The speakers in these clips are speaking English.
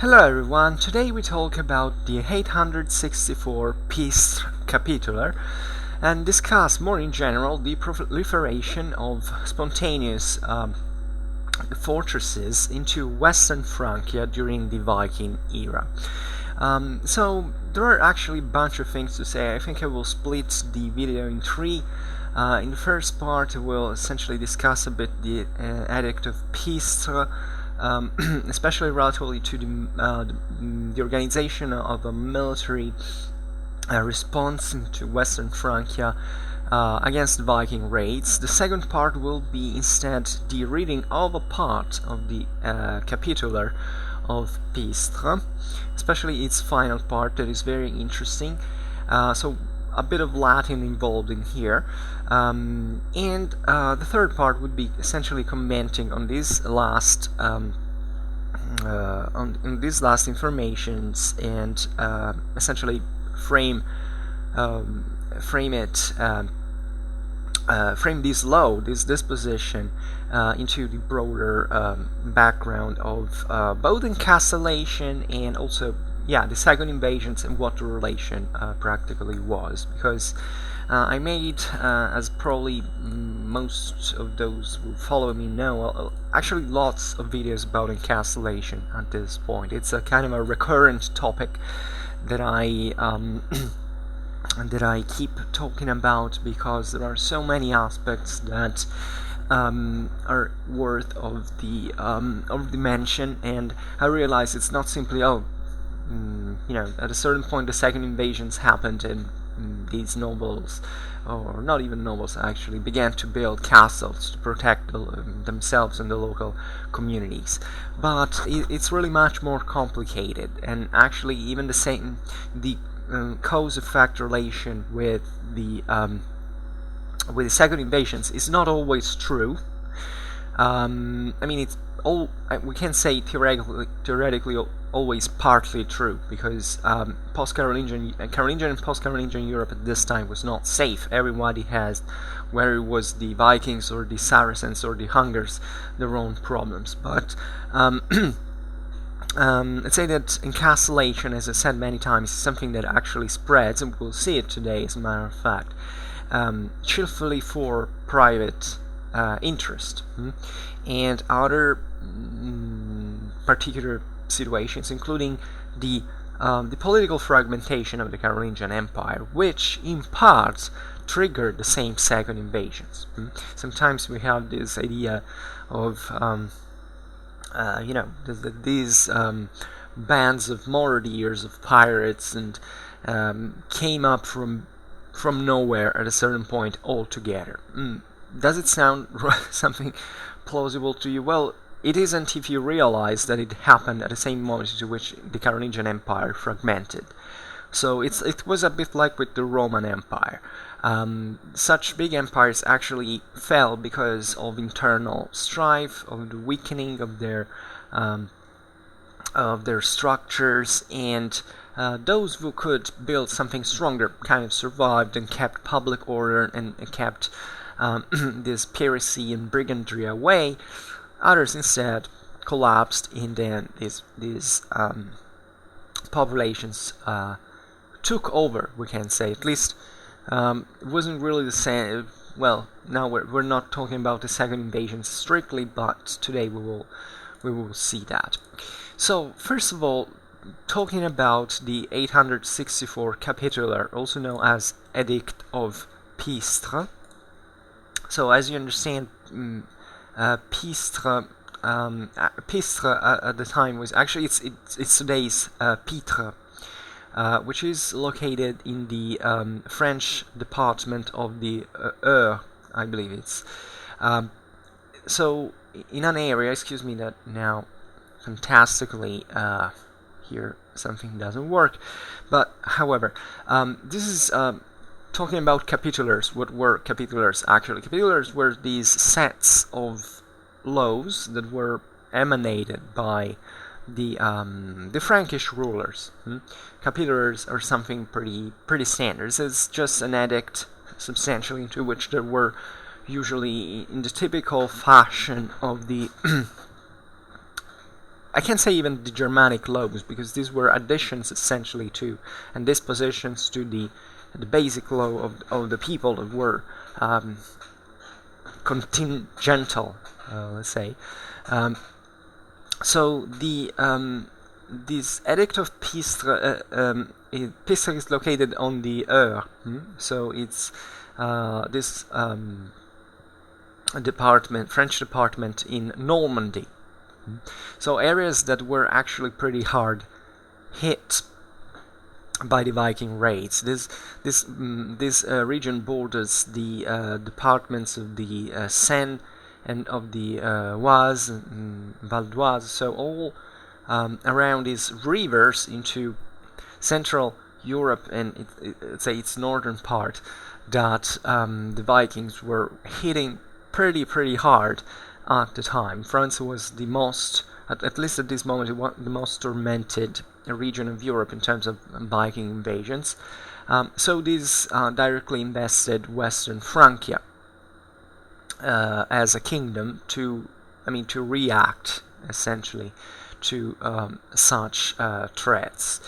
Hello everyone, today we talk about the 864 Pistres Capitulary and discuss more in general the proliferation of spontaneous fortresses into Western Francia during the Viking era. So there are actually a bunch of things to say. I think I will split the video in three. In the first part, we'll essentially discuss a bit the Edict of Pistres, especially relatively to the organization of a military response to Western Francia against Viking raids. The second part will be instead the reading of a part of the Capitulary of Pistres, especially its final part that is very interesting. So a bit of Latin involved in here, and the third part would be essentially commenting on these last on these last informations and essentially frame this disposition into the broader background of both encastellation and also the second invasions and what the relation practically was, because I made, as probably most of those who follow me know, actually lots of videos about encastellation at this point. It's a kind of a recurrent topic that I that I keep talking about because there are so many aspects that are worth of the mention, and I realize it's not simply at a certain point the second invasions happened and these nobles, or not even nobles actually, began to build castles to protect themselves and the local communities. But it's really much more complicated, and actually even the cause-effect relation with the second invasions is not always true. I mean, it's all we can say theoretically always partly true, because Carolingian and post-Carolingian Europe at this time was not safe. Everybody has, whether it was the Vikings or the Saracens or the Hungars, their own problems. But let's say that encastellation, as I said many times, is something that actually spreads, and we'll see it today as a matter of fact, chiefly for private interest and other particular situations, including the political fragmentation of the Carolingian Empire, which in part triggered the same second invasions. Sometimes we have this idea of these bands of marauders, of pirates, and came up from nowhere at a certain point altogether. Does it sound something plausible to you? Well, it isn't if you realize that it happened at the same moment to which the Carolingian Empire fragmented. So it was a bit like with the Roman Empire. Such big empires actually fell because of internal strife, of the weakening of their structures, and those who could build something stronger kind of survived and kept public order and kept this piracy and brigandry away. Others instead collapsed, and then these populations took over, we can say. At least it wasn't really the same. Well, now we're not talking about the second invasion strictly, but today we will see that. So first of all, talking about the 864 Capitulary, also known as Edict of Pistres. So as you understand, Pistres at the time was actually it's today's Pitre, which is located in the French department of the Eure, I believe it's. So in an area, excuse me, that now fantastically here something doesn't work, but however, this is talking about capitularies. What were capitularies actually? Capitularies were these sets of laws that were emanated by the Frankish rulers. Capitularies are something pretty standard. This is just an edict, substantially, into which there were usually in the typical fashion of the I can't say even the Germanic laws, because these were additions essentially to and dispositions to the basic law of the people that were contingental, let's say. So this Edict of Pistres, Pistres is located on the Eure, so it's this French department in Normandy. So areas that were actually pretty hard hit by the Viking raids. This region borders the departments of the Seine and of the Oise and Val d'Oise, so all around these rivers into Central Europe and let's say its northern part, that the Vikings were hitting pretty hard at the time. France was the most, at least at this moment, the most tormented region of Europe in terms of Viking invasions. So this directly invested Western Francia as a kingdom to react essentially to such threats.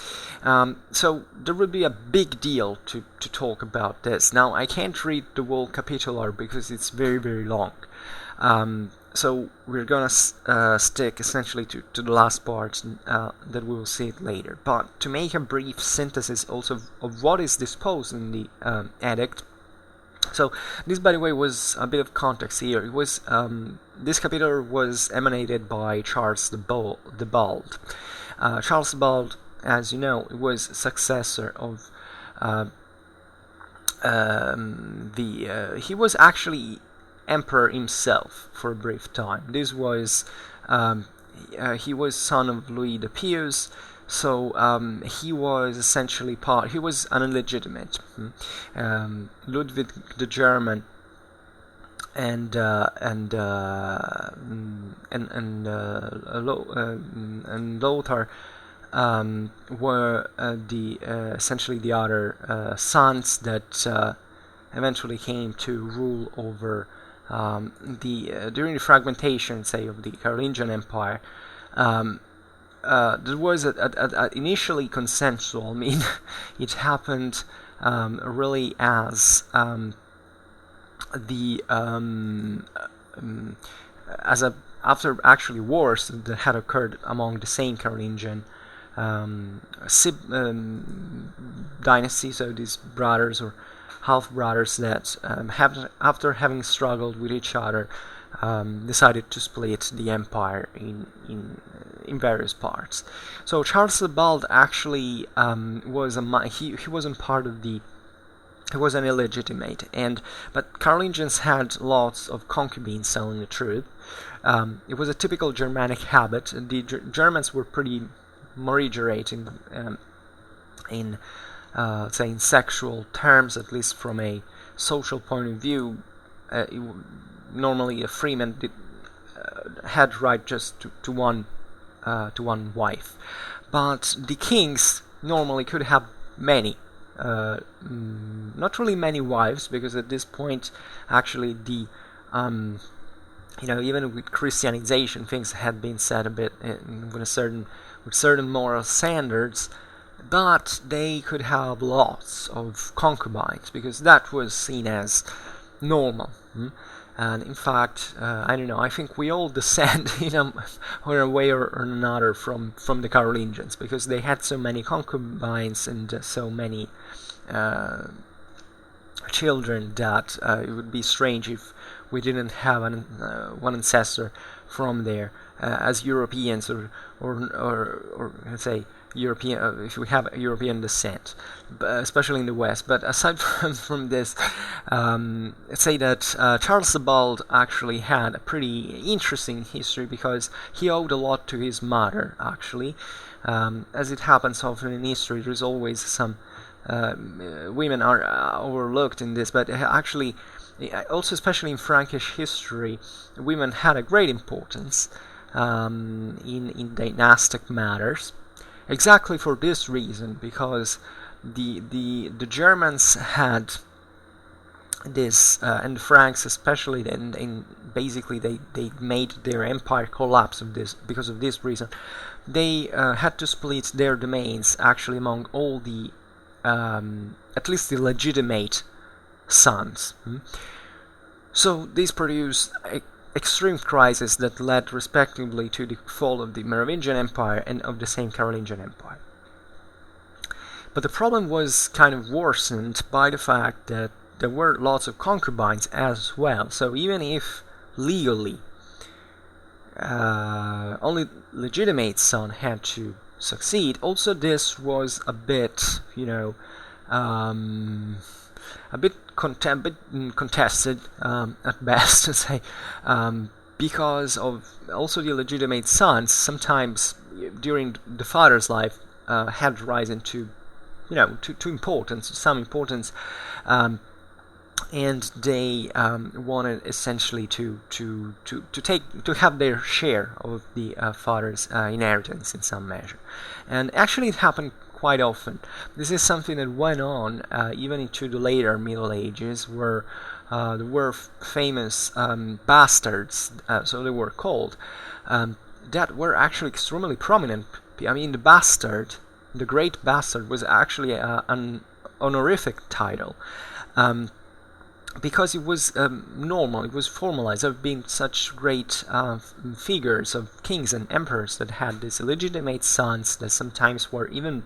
So there would be a big deal to talk about this. Now, I can't read the whole capitulary because it's very long. So we're gonna stick essentially to the last part that we will see it later. But to make a brief synthesis also of what is disposed in the edict. So this, by the way, was a bit of context here. It was this capitulary was emanated by Charles the Bald. Charles the Bald, as you know, was successor of he was actually emperor himself for a brief time. This was he was son of Louis the Pious, so he was essentially he was an illegitimate. Ludwig the German and Lothar were essentially the other sons that eventually came to rule over during the fragmentation, say, of the Carolingian Empire. There was initially consensual. I mean, it happened really as after actually wars that had occurred among the same Carolingian dynasty. So these brothers or half brothers that after having struggled with each other decided to split the empire in various parts. So Charles the Bald actually he wasn't part of the. He was an illegitimate, but Carolingians had lots of concubines, telling the truth. It was a typical Germanic habit. The Germans were pretty morigerate in say in sexual terms, at least from a social point of view. Normally, a freeman had right just to one wife, but the kings normally could have many. Not really many wives, because at this point, actually, the even with Christianization, things had been set a bit with certain moral standards, but they could have lots of concubines because that was seen as normal. And in fact, I don't know, I think we all descend in a way or another from the Carolingians, because they had so many concubines and so many children that it would be strange if we didn't have one ancestor from there as Europeans or let's say European, if we have European descent, especially in the West. But aside from this, let's say that Charles the Bald actually had a pretty interesting history, because he owed a lot to his mother, actually. As it happens often in history, there's always some women are overlooked in this, but actually, also especially in Frankish history, women had a great importance in dynastic matters. Exactly for this reason, because the Germans had this and the Franks especially, and basically they made their empire collapse of this because of this reason. They had to split their domains actually among all the at least the legitimate sons. So this produced extreme crisis that led respectively to the fall of the Merovingian Empire and of the same Carolingian Empire. But the problem was kind of worsened by the fact that there were lots of concubines as well. So even if legally only legitimate son had to succeed, also this was a bit, a bit contested at best to say, because of also the illegitimate sons sometimes during the father's life had risen to some importance, and they wanted essentially to have their share of the father's inheritance in some measure, and actually it happened quite often. This is something that went on even into the later Middle Ages, where there were famous bastards, so they were called, that were actually extremely prominent. I mean, the great bastard was actually an honorific title, because it was normal, it was formalized of being such great figures of kings and emperors that had these illegitimate sons that sometimes were even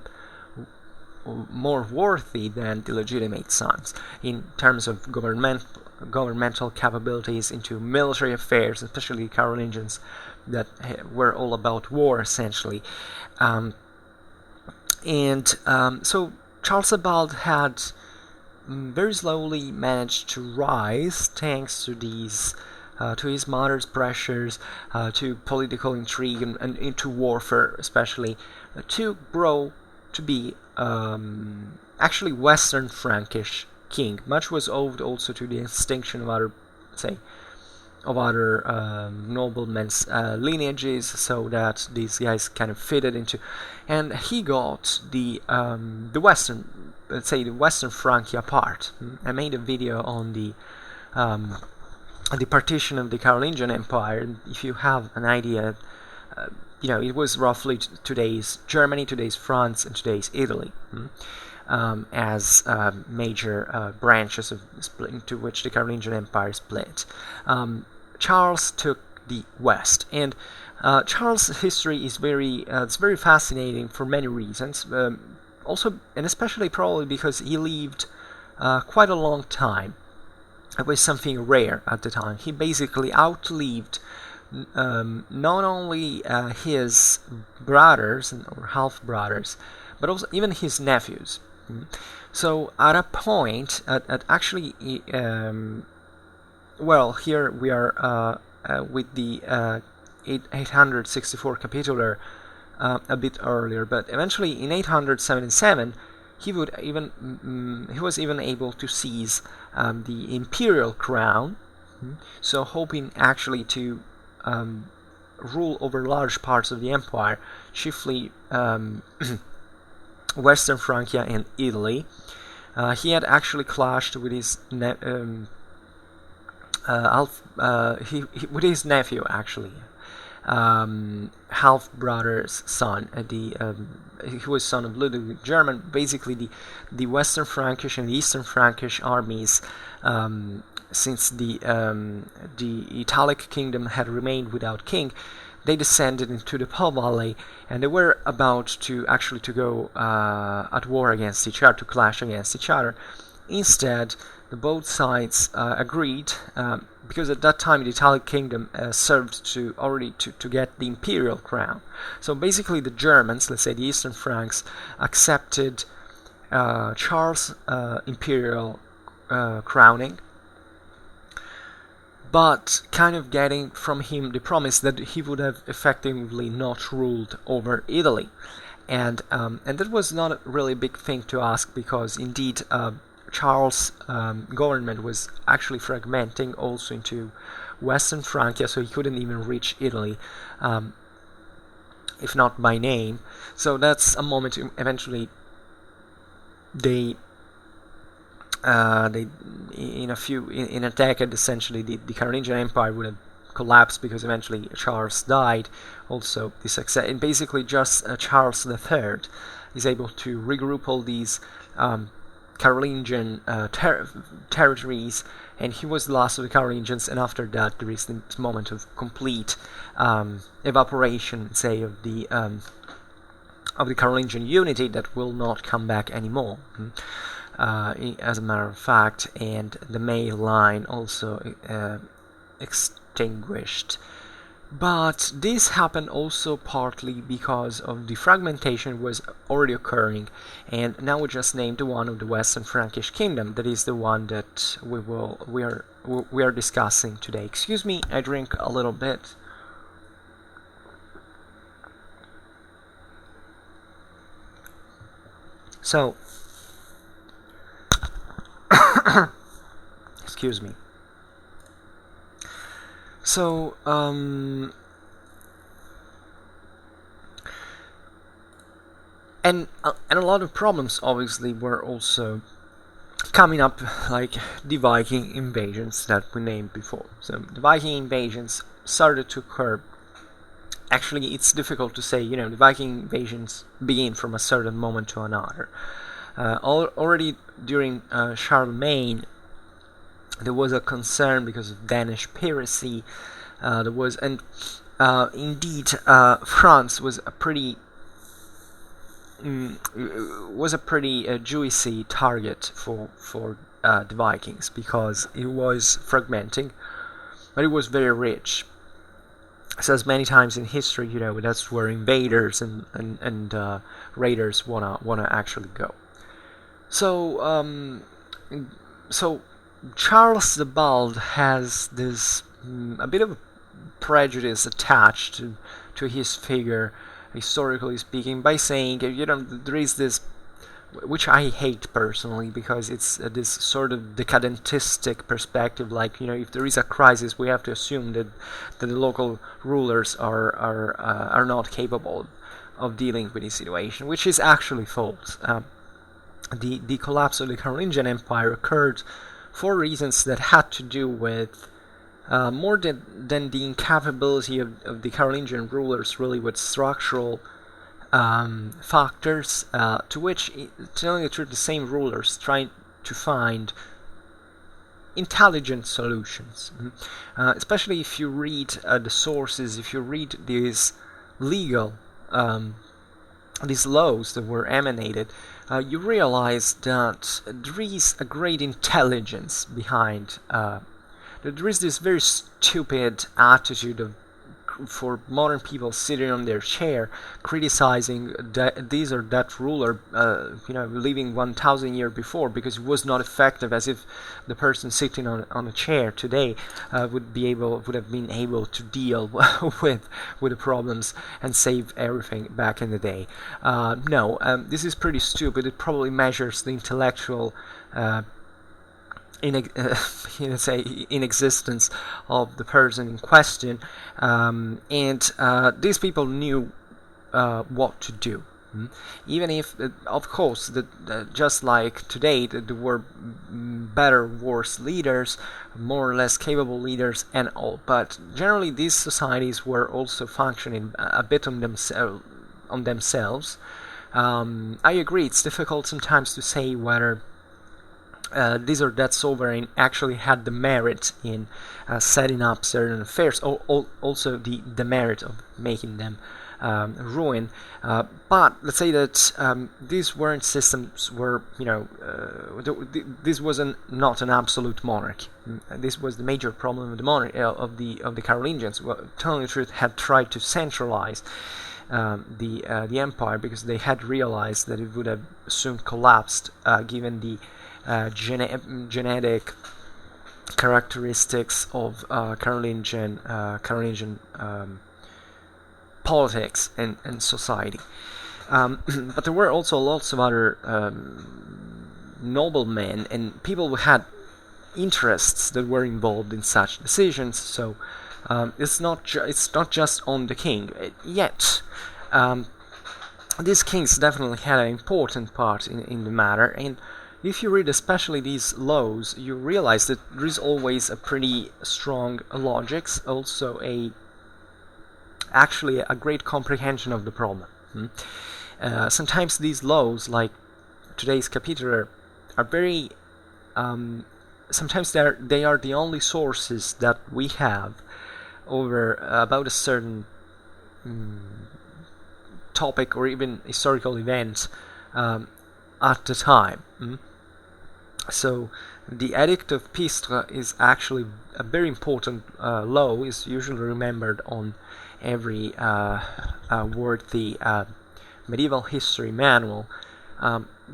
more worthy than the legitimate sons in terms of governmental capabilities into military affairs, especially the Carolingians that were all about war essentially. So Charles the Bald had very slowly managed to rise thanks to these to his mother's pressures, to political intrigue and into warfare especially, to grow to be actually Western Frankish king. Much was owed also to the extinction of other noblemen's lineages, so that these guys kind of fitted into, and he got the Western, let's say the Western Francia part. I made a video on the partition of the Carolingian Empire. If you have an idea, it was roughly today's Germany, today's France, and today's Italy, as major branches of into which the Carolingian Empire split. Charles took the West, and Charles' history is it's very fascinating for many reasons. Also, and especially probably because he lived quite a long time. It was something rare at the time. He basically outlived not only his brothers or half brothers, but also even his nephews. So at a point, actually, here we are with the 864 Capitular a bit earlier, but eventually in 877 he was even able to seize the imperial crown, so hoping actually to rule over large parts of the empire, chiefly Western Francia and Italy. He had actually clashed with his with his nephew, actually, half brother's son. He was son of Ludwig the German. Basically, the Western Frankish and the Eastern Frankish armies, since the Italic kingdom had remained without king, they descended into the Po Valley, and they were about to go at war against each other, to clash against each other. Instead, both sides agreed, because at that time the Italic kingdom served to get the imperial crown. So basically the Germans, let's say the Eastern Franks, accepted Charles' imperial crowning, but kind of getting from him the promise that he would have effectively not ruled over Italy. And that was not a really big thing to ask, because indeed Charles' government was actually fragmenting also into Western Francia, so he couldn't even reach Italy, if not by name. So that's a moment eventually they they in a decade essentially the Carolingian Empire would have collapsed because eventually Charles died. Also, the success and basically just Charles III is able to regroup all these Carolingian territories, and he was the last of the Carolingians. And after that, there is this moment of complete evaporation, say, of the Carolingian unity that will not come back anymore. As a matter of fact, and the male line also extinguished. But this happened also partly because of the fragmentation was already occurring, and now we just named the one of the Western Frankish kingdom. That is the one that we are discussing today. Excuse me, I drink a little bit. So, excuse me. So, and a lot of problems obviously were also coming up, like the Viking invasions that we named before. So the Viking invasions started to occur. Actually, it's difficult to say, the Viking invasions begin from a certain moment to another. Already during Charlemagne, there was a concern because of Danish piracy. Indeed, France was a pretty juicy target for the Vikings, because it was fragmenting, but it was very rich. So as many times in history, that's where invaders and raiders wanna actually go. So Charles the Bald has this a bit of a prejudice attached to his figure, historically speaking, by saying, there is this, which I hate personally, because it's this sort of decadentistic perspective, like, if there is a crisis, we have to assume that the local rulers are not capable of dealing with the situation, which is actually false. The collapse of the Carolingian Empire occurred for reasons that had to do with more than the incapability of the Carolingian rulers, really, with structural factors, to which, telling the truth, the same rulers trying to find intelligent solutions. Especially if you read the sources, if you read these legal these laws that were emanated, you realize that there is a great intelligence behind. There is this very stupid attitude for modern people sitting on their chair, criticizing this or that ruler, living 1,000 years before, because it was not effective, as if the person sitting on a chair today would have been able to deal with the problems and save everything back in the day. No, this is pretty stupid. It probably measures the intellectual inexistence of the person in question, and these people knew what to do. Even if, of course, just like today, there were better, worse leaders, more or less capable leaders, and all. But generally, these societies were also functioning a bit on themselves. I agree. It's difficult sometimes to say whether this or that sovereign actually had the merit in setting up certain affairs, or also the merit of making them ruin. But let's say that these weren't systems where this was not an absolute monarchy. This was the major problem of the monarchy of the Carolingians. Well, telling the truth, had tried to centralize the empire, because they had realized that it would have soon collapsed, given the genetic characteristics of Carolingian politics and society. But there were also lots of other noblemen and people who had interests that were involved in such decisions. So it's not just on the king. Yet these kings definitely had an important part in the matter, and if you read especially these laws, you realize that there is always a pretty strong logics, also actually a great comprehension of the problem. Sometimes these laws, like today's capitular, are very sometimes they are the only sources that we have over about a certain topic or even historical event at the time. So the Edict of Pistres is actually a very important law, is usually remembered on every worthy medieval history manual,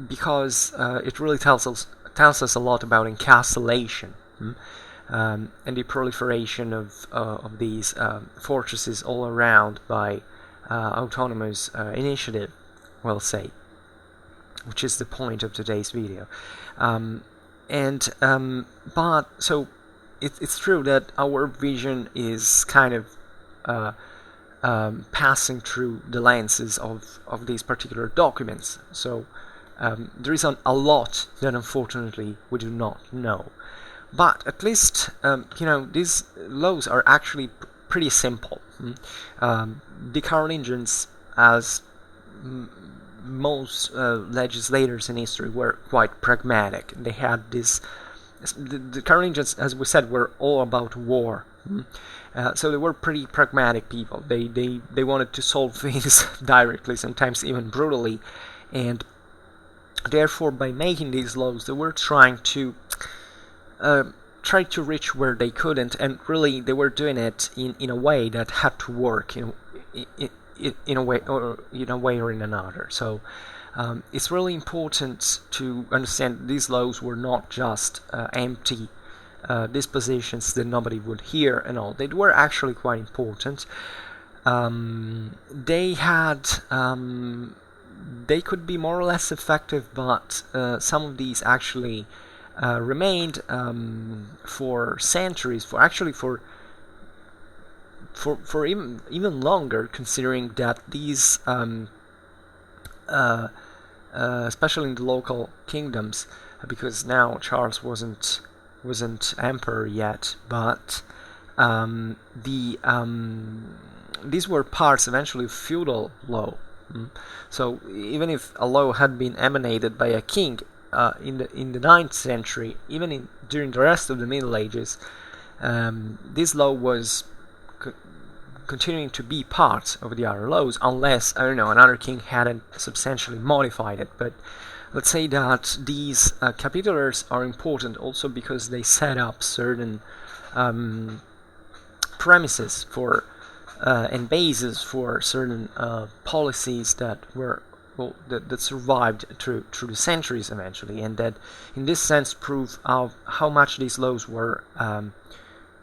because it really tells us a lot about encastellation and the proliferation of these fortresses all around by autonomous initiative, we'll say, which is the point of today's video. But so it's true that our vision is kind of passing through the lenses of these particular documents. So there is a lot that unfortunately we do not know. But at least these laws are actually pretty simple. The Carolingians, as most legislators in history, were quite pragmatic. They had this. The Carolingians, as we said, were all about war. So they were pretty pragmatic people. They wanted to solve things directly, sometimes even brutally, and therefore, by making these laws, they were trying to reach where they couldn't, and really they were doing it in a way that had to work in a way or in another. So it's really important to understand these laws were not just empty dispositions that nobody would hear and all. They were actually quite important. They could be more or less effective, but some of these actually remained for centuries, for even longer, considering that these, especially in the local kingdoms, because now Charles wasn't emperor yet, but these were parts eventually of feudal law. So even if a law had been emanated by a king in the 9th century, even during the rest of the Middle Ages, this law was continuing to be part of the other laws, unless, I don't know, another king hadn't substantially modified it. But let's say that these capitulars are important also because they set up certain premises for and basis for certain policies that were that survived through the centuries eventually, and that in this sense prove how much these laws were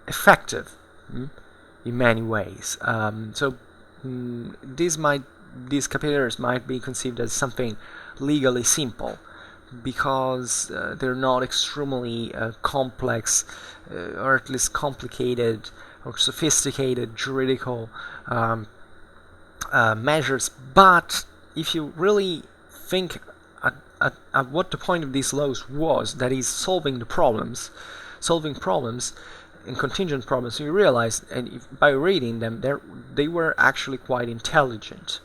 effective in many ways. These capitulars might be conceived as something legally simple, because they're not extremely complex or at least complicated or sophisticated juridical measures. But if you really think at what the point of these laws was, that is solving problems and contingent problems, you realize, and by reading them, they were actually quite intelligent,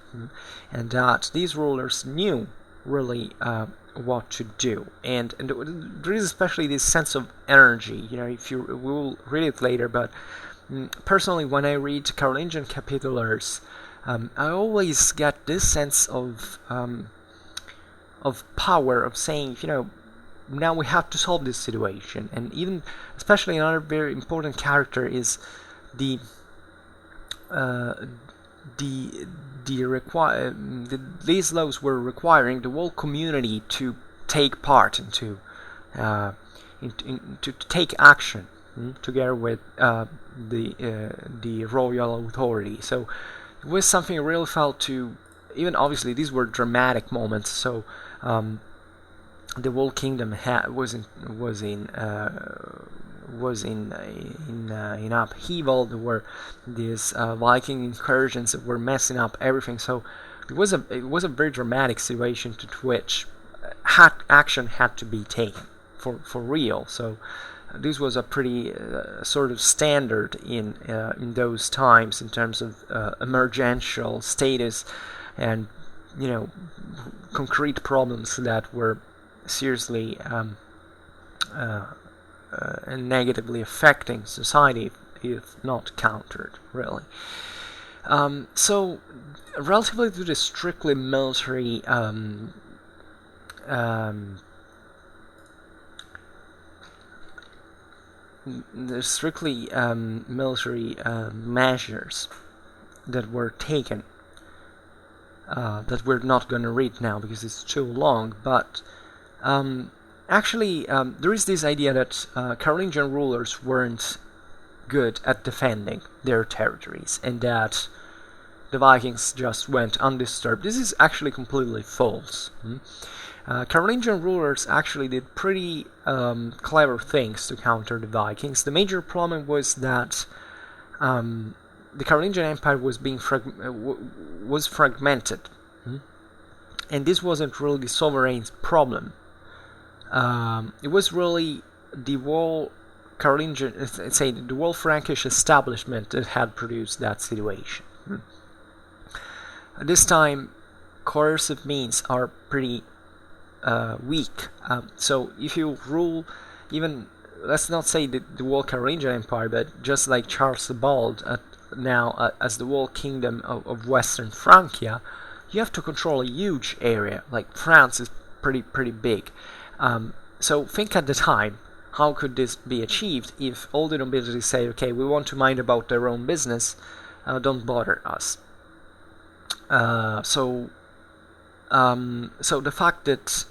and that these rulers knew really what to do, and there is especially this sense of energy. If we will read it later, but personally, when I read Carolingian capitulars, I always get this sense of power, of saying, now we have to solve this situation. And even, especially another very important character is these laws were requiring the whole community to take part to take action together with the royal authority. So it was something I really felt to. Even obviously these were dramatic moments. So the whole kingdom was in upheaval. There were these Viking incursions that were messing up everything. So it was a very dramatic situation to which action had to be taken for real. So this was a pretty sort of standard in those times in terms of emergential status and concrete problems that were seriously and negatively affecting society if not countered, really. So, relatively to the strictly military measures that were taken, that we're not going to read now because it's too long, but actually there is this idea that Carolingian rulers weren't good at defending their territories and that the Vikings just went undisturbed. This is actually completely false. Carolingian rulers actually did pretty clever things to counter the Vikings. The major problem was that the Carolingian Empire was being fragmented, and this wasn't really the sovereign's problem. It was really the whole Carolingian, the whole Frankish establishment that had produced that situation. At this time, coercive means are pretty weak. So if you rule, even let's not say the whole Carolingian Empire, but just like Charles the Bald now as the whole kingdom of Western Francia, you have to control a huge area. Like France is pretty big. So think at the time, how could this be achieved if all the nobility say, okay, we want to mind about their own business, don't bother us. So the fact that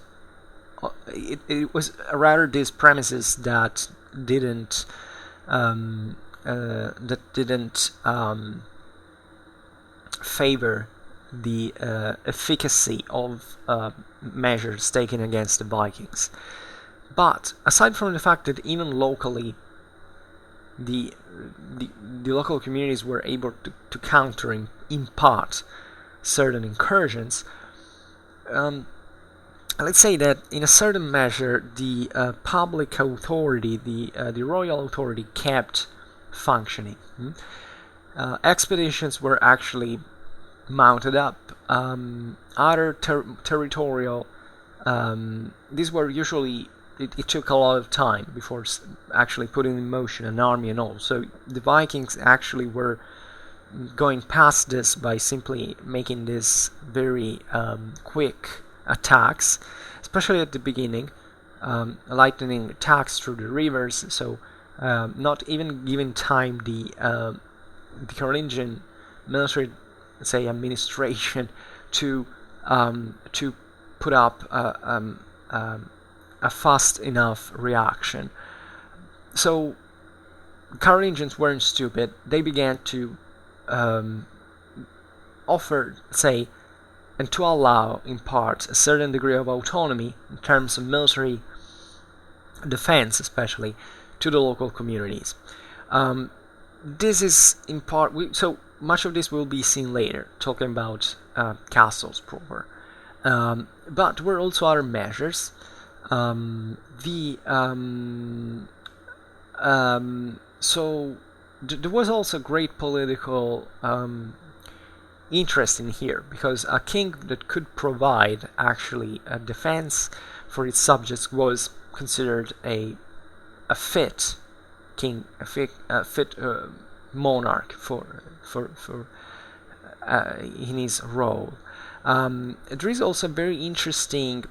it was rather these premises that didn't favor the efficacy of measures taken against the Vikings. But aside from the fact that even locally the local communities were able to counter in part certain incursions, let's say that in a certain measure the public authority, the royal authority kept functioning. Expeditions were actually mounted up. Other territorial, these were usually, it took a lot of time before actually putting in motion an army and all. So the Vikings actually were going past this by simply making this very quick attacks, especially at the beginning, lightning attacks through the rivers. So not even giving time the Carolingian military, say, administration to put up a fast enough reaction. So Carolingians weren't stupid. They began to offer, say, and to allow, in part, a certain degree of autonomy in terms of military defense, especially, to the local communities. This is, in part, so much of this will be seen later, talking about castles proper. But there were also other measures. So there was also great political interest in here, because a king that could provide actually a defense for its subjects was considered a fit king, a fit monarch for in his role. There is also a very interesting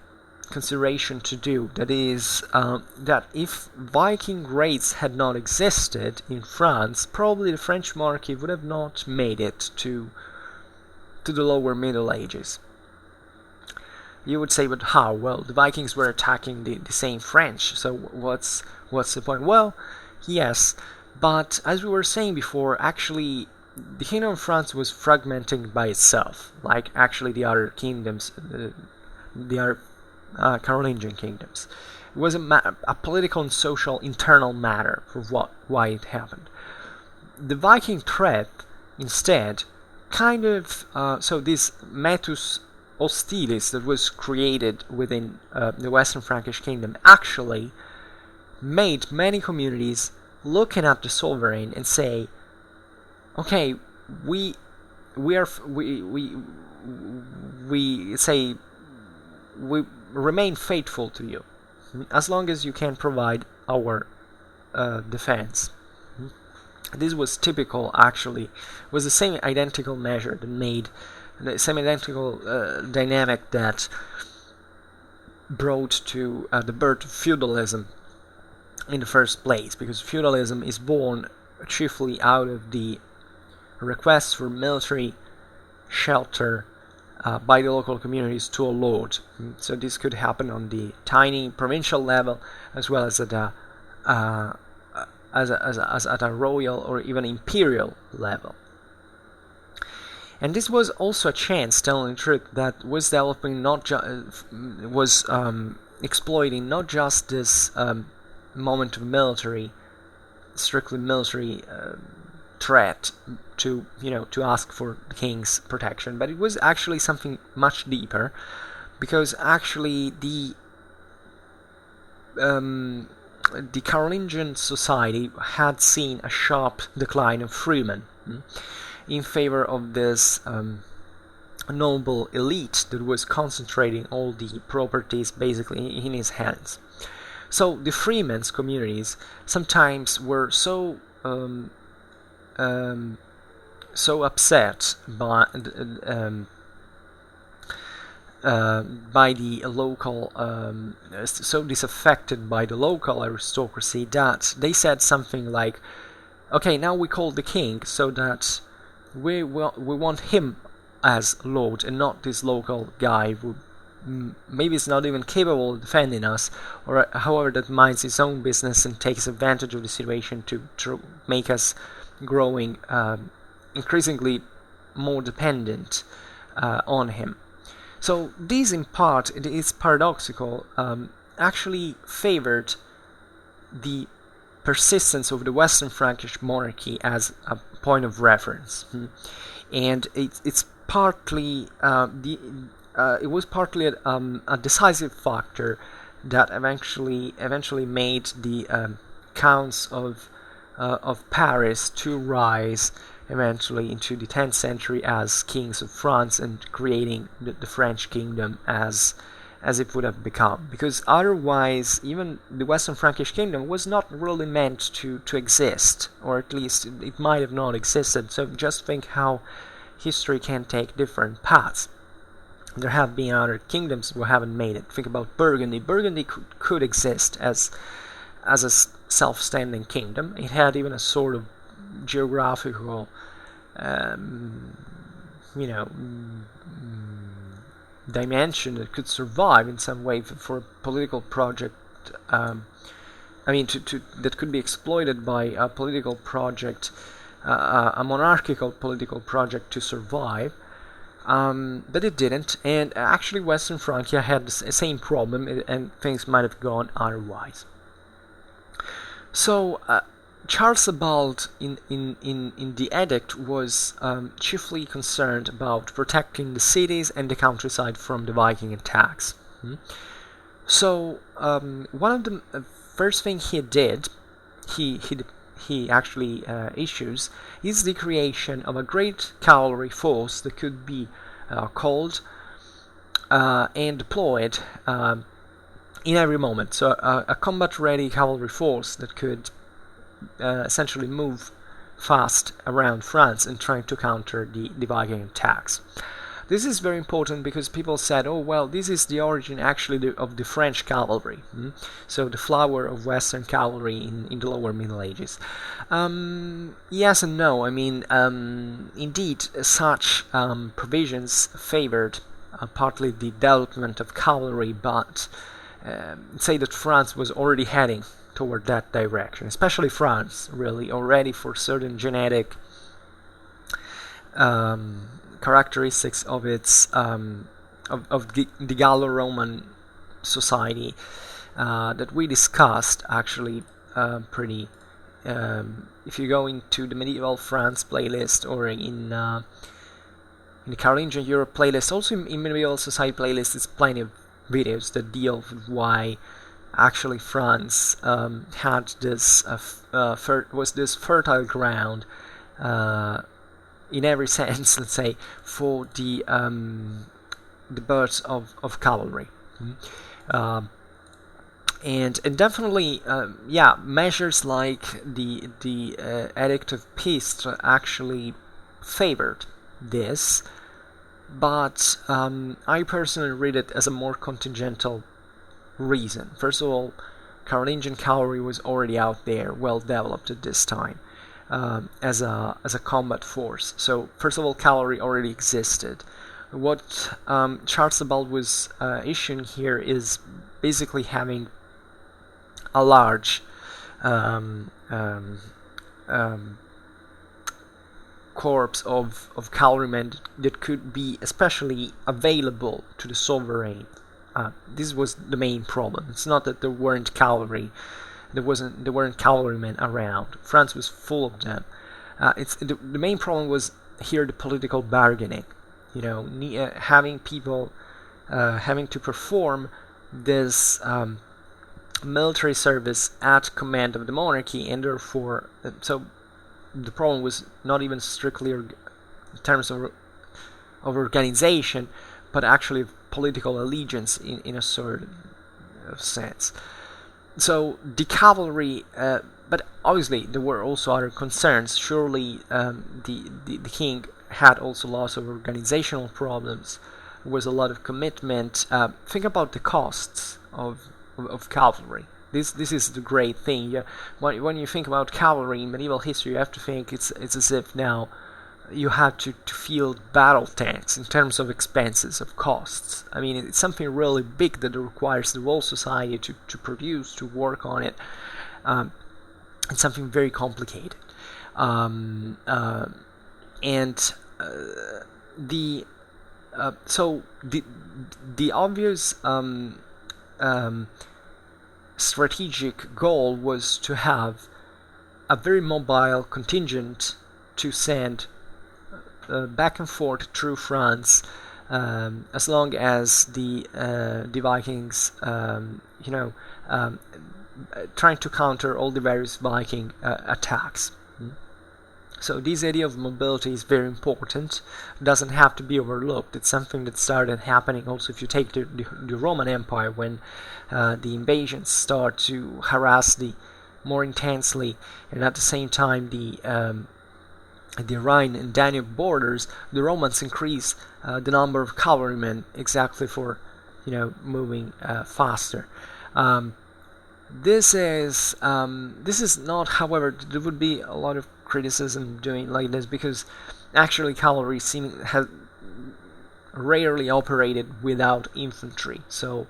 consideration to do, that is that if Viking raids had not existed in France, probably the French monarchy would have not made it to the lower Middle Ages. You would say, but how? Well, the Vikings were attacking the same French, so what's the point? Well, yes, but as we were saying before, actually the Kingdom of France was fragmenting by itself, like actually the other kingdoms, the other Carolingian kingdoms. It was a political and social internal matter for why it happened. The Viking threat, instead, kind of, so this metus hostilis that was created within the Western Frankish kingdom actually made many communities looking at the sovereign and say, okay, we say we remain faithful to you as long as you can provide our defense. This was typical, actually, was the same identical measure that made the same identical dynamic that brought to the birth of feudalism in the first place, because feudalism is born chiefly out of the requests for military shelter by the local communities to a lord. So this could happen on the tiny provincial level as well as at a royal or even imperial level. And this was also a chance, telling the truth, that was developing exploiting not just this moment of strictly military threat to ask for the king's protection, but it was actually something much deeper, because actually the Carolingian society had seen a sharp decline of freemen in favor of this noble elite that was concentrating all the properties basically in his hands. So the freemen's communities sometimes were so upset by the local, so disaffected by the local aristocracy, that they said something like, okay, now we call the king so that we want him as lord and not this local guy who maybe is not even capable of defending us, or however that minds his own business and takes advantage of the situation to make us growing increasingly more dependent on him. So this, in part, it is paradoxical, actually favored the persistence of the Western Frankish monarchy as a point of reference, and it's partly it was partly a decisive factor that eventually made the counts of Paris to rise eventually into the 10th century as kings of France, and creating the French kingdom as it would have become, because otherwise even the Western Frankish kingdom was not really meant to exist, or at least it might have not existed. So just think how history can take different paths. There have been other kingdoms who haven't made it. Think about Burgundy. Burgundy could exist as a self-standing kingdom. It had even a sort of geographical dimension that could survive in some way for a political project. That could be exploited by a political project, a monarchical political project to survive. But it didn't, and actually Western Francia had the same problem, and things might have gone otherwise. So Charles Sebald in the edict was chiefly concerned about protecting the cities and the countryside from the Viking attacks. So one of the first thing he did, he actually issues, is the creation of a great cavalry force that could be called and deployed in every moment. So a combat-ready cavalry force that could essentially move fast around France and trying to counter the Viking attacks. This is very important because people said, oh well, this is the origin actually of the French cavalry, so the flower of Western cavalry in the lower Middle Ages. Yes and no. I mean, indeed, such provisions favored partly the development of cavalry, but say that France was already heading toward that direction, especially France, really, already for certain genetic characteristics of its of the Gallo-Roman society that we discussed actually pretty. If you go into the medieval France playlist or in in the Carolingian Europe playlist, also in medieval society playlist, there's plenty of videos that deal with why actually France had this was this fertile ground in every sense, let's say, for the birth of cavalry. And definitely, measures like the Edict of Pistres actually favored this, but I personally read it as a more contingental reason. First of all, Carolingian cavalry was already out there, well developed at this time, as a combat force. So first of all, cavalry already existed. What Charles the Bald was issuing here is basically having a large corps of cavalrymen that could be especially available to the sovereign. This was the main problem. It's not that there weren't cavalry, there weren't cavalrymen around. France was full of them. It's the main problem was here the political bargaining. Having people having to perform this military service at command of the monarchy, and therefore, so the problem was not even strictly in terms of organization, but actually of political allegiance in a sort of sense. So the cavalry, but obviously there were also other concerns. Surely the king had also lots of organizational problems. There was a lot of commitment. Think about the costs of cavalry. This is the great thing. Yeah, when you think about cavalry in medieval history, you have to think it's as if now you have to field battle tanks in terms of expenses, of costs. I mean, it's something really big that requires the whole society to produce, to work on it. It's something very complicated. So the obvious strategic goal was to have a very mobile contingent to send back and forth through France, as long as the Vikings, trying to counter all the various Viking attacks. So this idea of mobility is very important. It doesn't have to be overlooked. It's something that started happening also if you take the Roman Empire, when the invasions start to harass more intensely, and at the same time the Rhine and Danube borders, the Romans increase the number of cavalrymen exactly for moving faster. This is not, however, there would be a lot of criticism doing like this, because actually cavalry has rarely operated without infantry. So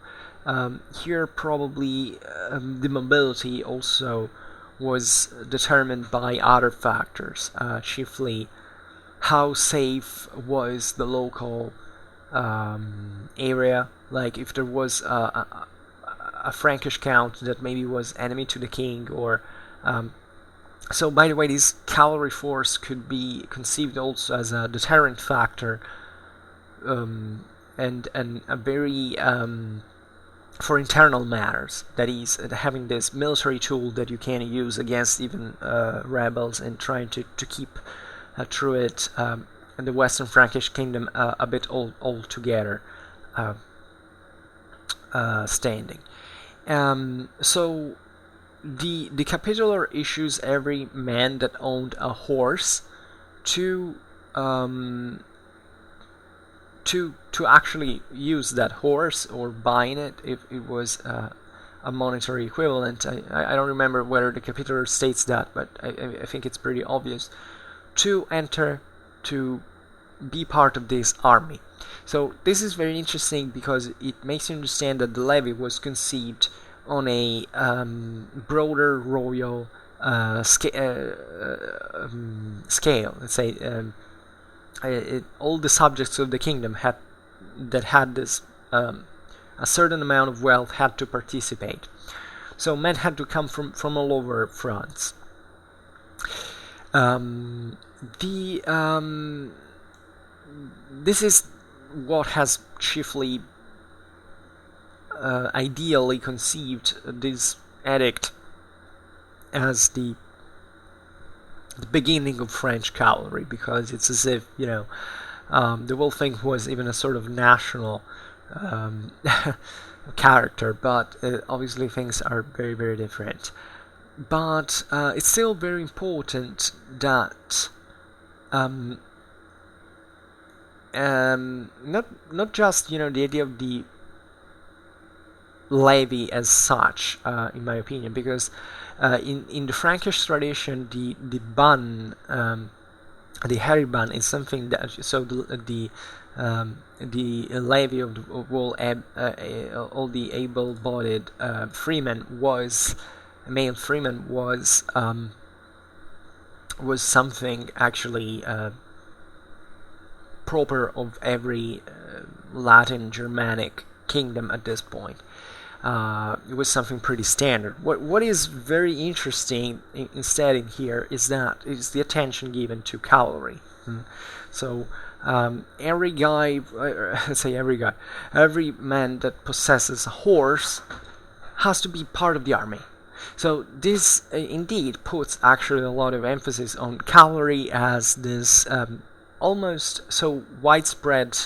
here probably the mobility also was determined by other factors, chiefly how safe was the local area. Like if there was a Frankish count that maybe was enemy to the king, or so by the way, this cavalry force could be conceived also as a deterrent factor, and a very for internal matters, that is having this military tool that you can use against even rebels, and trying to keep through it and the Western Frankish kingdom a bit all together standing. So the capitular issues every man that owned a horse to actually use that horse, or buying it if it was a monetary equivalent. I don't remember whether the capitular states that, but I think it's pretty obvious, to enter, to be part of this army. So this is very interesting because it makes you understand that the levy was conceived on a broader royal scale. Let's say all the subjects of the kingdom had this a certain amount of wealth had to participate. So men had to come from all over France. this is what has chiefly ideally conceived this edict as the beginning of French cavalry, because it's as if, the whole thing was even a sort of national character, but obviously things are very, very different. But it's still very important that not just the idea of the levy as such, in my opinion, because in the Frankish tradition, the ban, the hairy ban, is something that, so the levy of all the able-bodied freemen was male freemen was something actually proper of every Latin Germanic kingdom at this point. It was something pretty standard. What is very interesting instead in here is the attention given to cavalry. So every guy, let's say every man that possesses a horse has to be part of the army. So this indeed puts actually a lot of emphasis on cavalry as this almost so widespread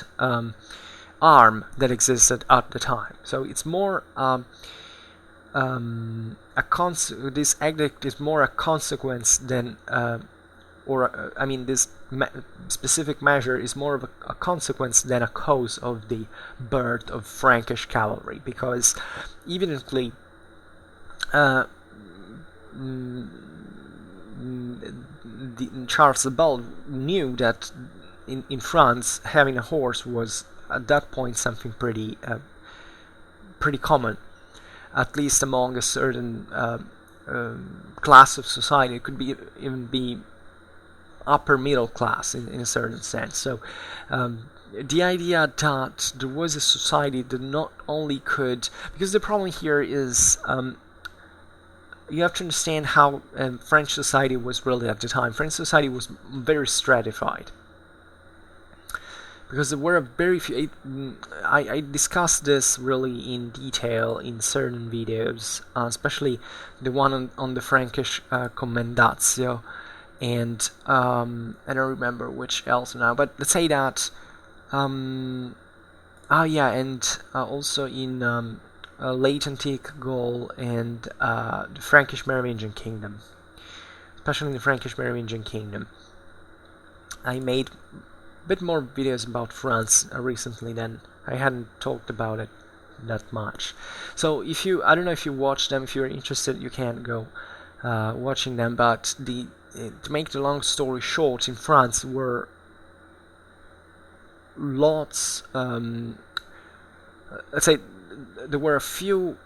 arm that existed at the time. So it's more this edict is more a consequence than this specific measure is more of a consequence than a cause of the birth of Frankish cavalry, because evidently Charles the Bald knew that in France having a horse was at that point something pretty common, at least among a certain class of society. It could even be upper middle class in a certain sense. So the idea that there was a society that not only could, because the problem here is you have to understand how French society was really at the time. French society was very stratified, because there were very few. I discussed this really in detail in certain videos, especially the one on the Frankish commendatio, and I don't remember which else now, but let's say that also in late antique Gaul and the Frankish Merovingian kingdom, especially in the Frankish Merovingian kingdom. I made a bit more videos about France recently, than I hadn't talked about it that much. So I don't know if you watch them. If you're interested, you can go watching them. But to make the long story short, in France were lots. Let's say there were a few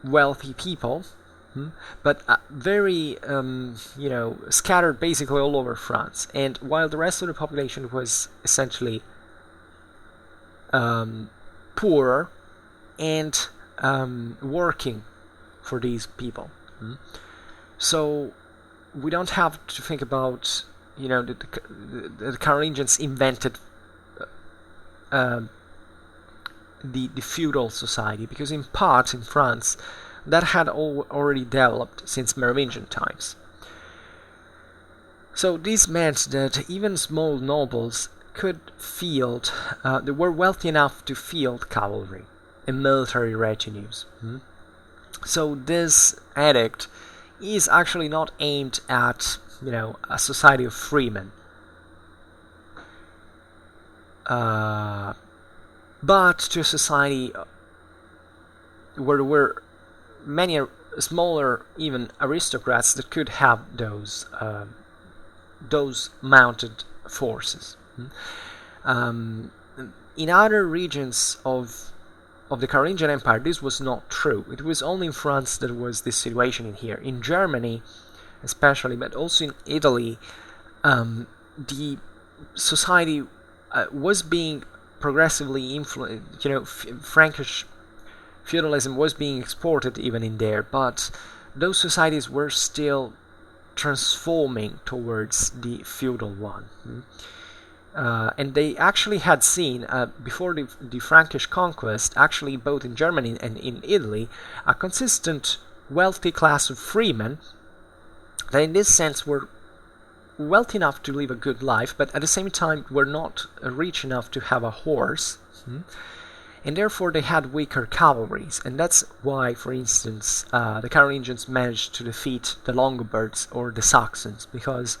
wealthy people, but very scattered basically all over France, and while the rest of the population was essentially poorer and working for these people. So we don't have to think about the Carolingians invented the feudal society, because in part in France that had already developed since Merovingian times. So this meant that even small nobles could field, they were wealthy enough to field cavalry and military retinues. So this edict is actually not aimed at a society of freemen, but to a society where there were many smaller, even aristocrats that could have those mounted forces. In other regions of the Carolingian Empire, this was not true. It was only in France that was this situation in here. In Germany, especially, but also in Italy, the society was being progressively influenced. Frankish feudalism was being exported even in there, but those societies were still transforming towards the feudal one. And they actually had seen, before the Frankish conquest, actually both in Germany and in Italy, a consistent wealthy class of freemen that in this sense were wealthy enough to live a good life, but at the same time were not rich enough to have a horse. And therefore they had weaker cavalries, and that's why, for instance, the Carolingians managed to defeat the Longobards or the Saxons, because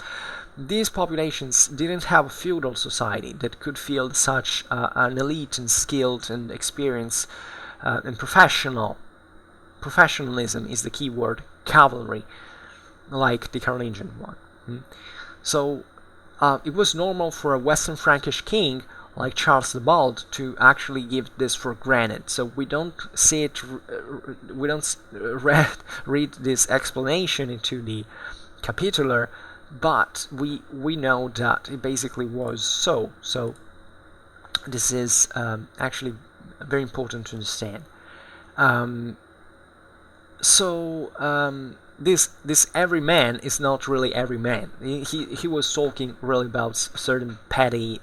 these populations didn't have a feudal society that could field such an elite and skilled and experienced and professionalism is the key word, cavalry, like the Carolingian one. So it was normal for a Western Frankish king like Charles the Bald to actually give this for granted. So we don't see it, we don't read this explanation into the Capitular, but we know that it basically was so. So this is actually very important to understand. This every man is not really every man. He was talking really about certain petty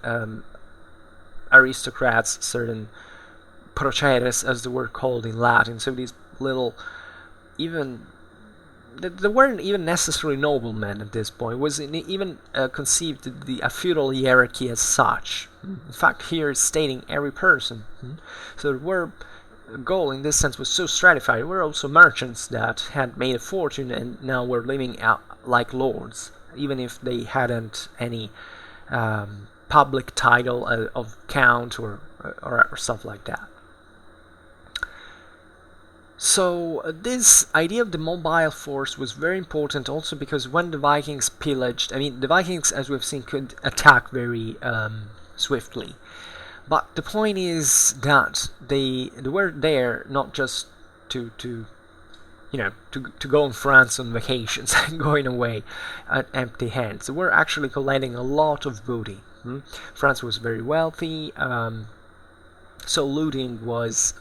aristocrats, certain proceres, as they were called in Latin. So these little, even they weren't even necessarily noblemen at this point. It wasn't even conceived a feudal hierarchy as such. In fact, here it's stating every person. So Gaul in this sense was so stratified. There were also merchants that had made a fortune and now were living out like lords, even if they hadn't any public title of count or stuff like that. So this idea of the mobile force was very important also because when the Vikings pillaged, the Vikings, as we've seen, could attack very swiftly. But the point is that they were there not just to go in France on vacations and going away at empty hands. They were actually collecting a lot of booty. France was very wealthy, so looting was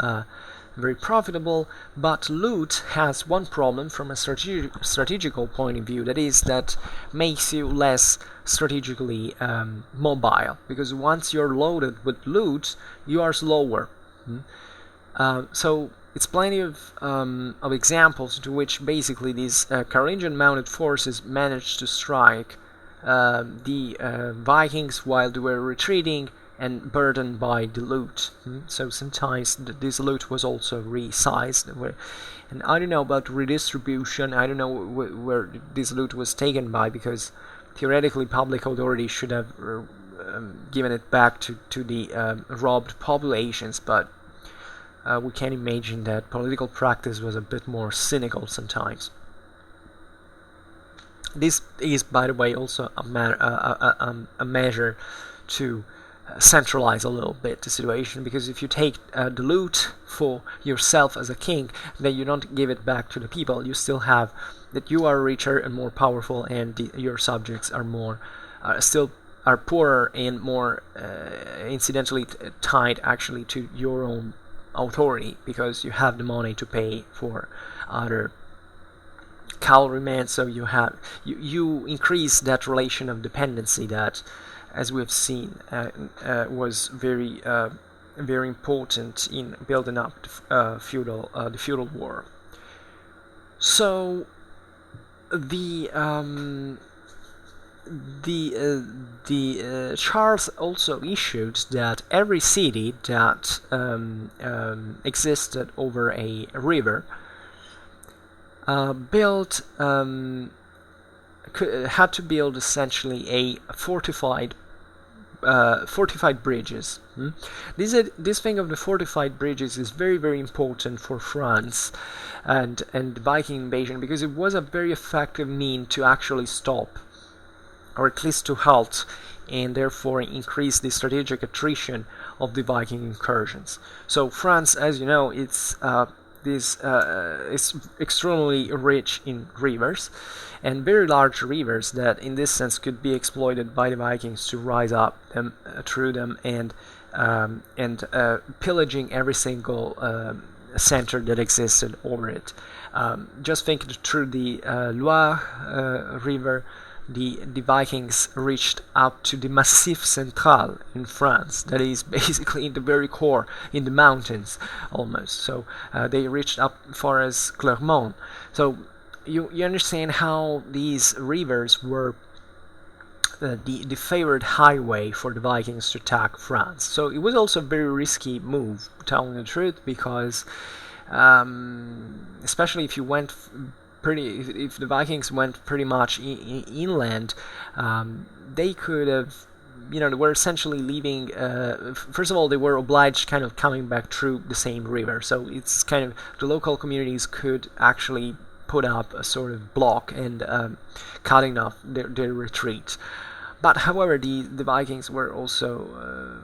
very profitable, but loot has one problem from a strategical point of view, that is, that makes you less strategically mobile, because once you're loaded with loot, you are slower. So it's plenty of examples to which basically these Carolingian mounted forces managed to strike the Vikings while they were retreating and burdened by the loot. So sometimes this loot was also resized. And I don't know about redistribution, I don't know where this loot was taken by, because theoretically public authority should have given it back to the robbed populations, but we can imagine that political practice was a bit more cynical sometimes. This is, by the way, also a measure to centralize a little bit the situation, because if you take the loot for yourself as a king, then you don't give it back to the people. You still have that you are richer and more powerful, and your subjects are more still are poorer and more incidentally tied actually to your own authority, because you have the money to pay for other cavalrymen. So you increase that relation of dependency that, as we've seen, was very important in building up the feudal war. So the Charles also issued that every city that existed over a river had to build essentially a fortified bridges. This thing of the fortified bridges is very, very important for France and the Viking invasion, because it was a very effective mean to actually stop, or at least to halt, and therefore increase the strategic attrition of the Viking incursions. So France, as you know, it's extremely rich in rivers, and very large rivers that in this sense could be exploited by the Vikings to rise up through them and pillaging every single center that existed over it. Just think through the Loire river, the Vikings reached up to the Massif Central in France, that is basically in the very core, in the mountains almost. So they reached up far as Clermont. So you understand how these rivers were the favored highway for the Vikings to attack France. So it was also a very risky move, telling the truth, because especially if you went if the Vikings went pretty much inland, they could have, they were essentially leaving. First of all, they were obliged kind of coming back through the same river, so it's kind of the local communities could actually put up a sort of block and cutting off their retreat. But however, the Vikings were also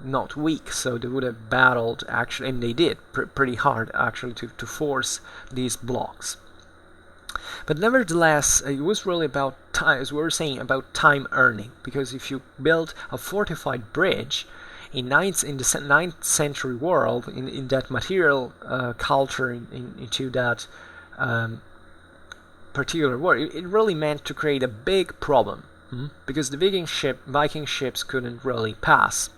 not weak, so they would have battled actually, and they did pretty hard actually to force these blocks. But nevertheless, it was really about time, as we were saying, about time earning, because if you build a fortified bridge in the 9th century world, in that material culture, into that particular war, it really meant to create a big problem, because the Viking ships couldn't really pass.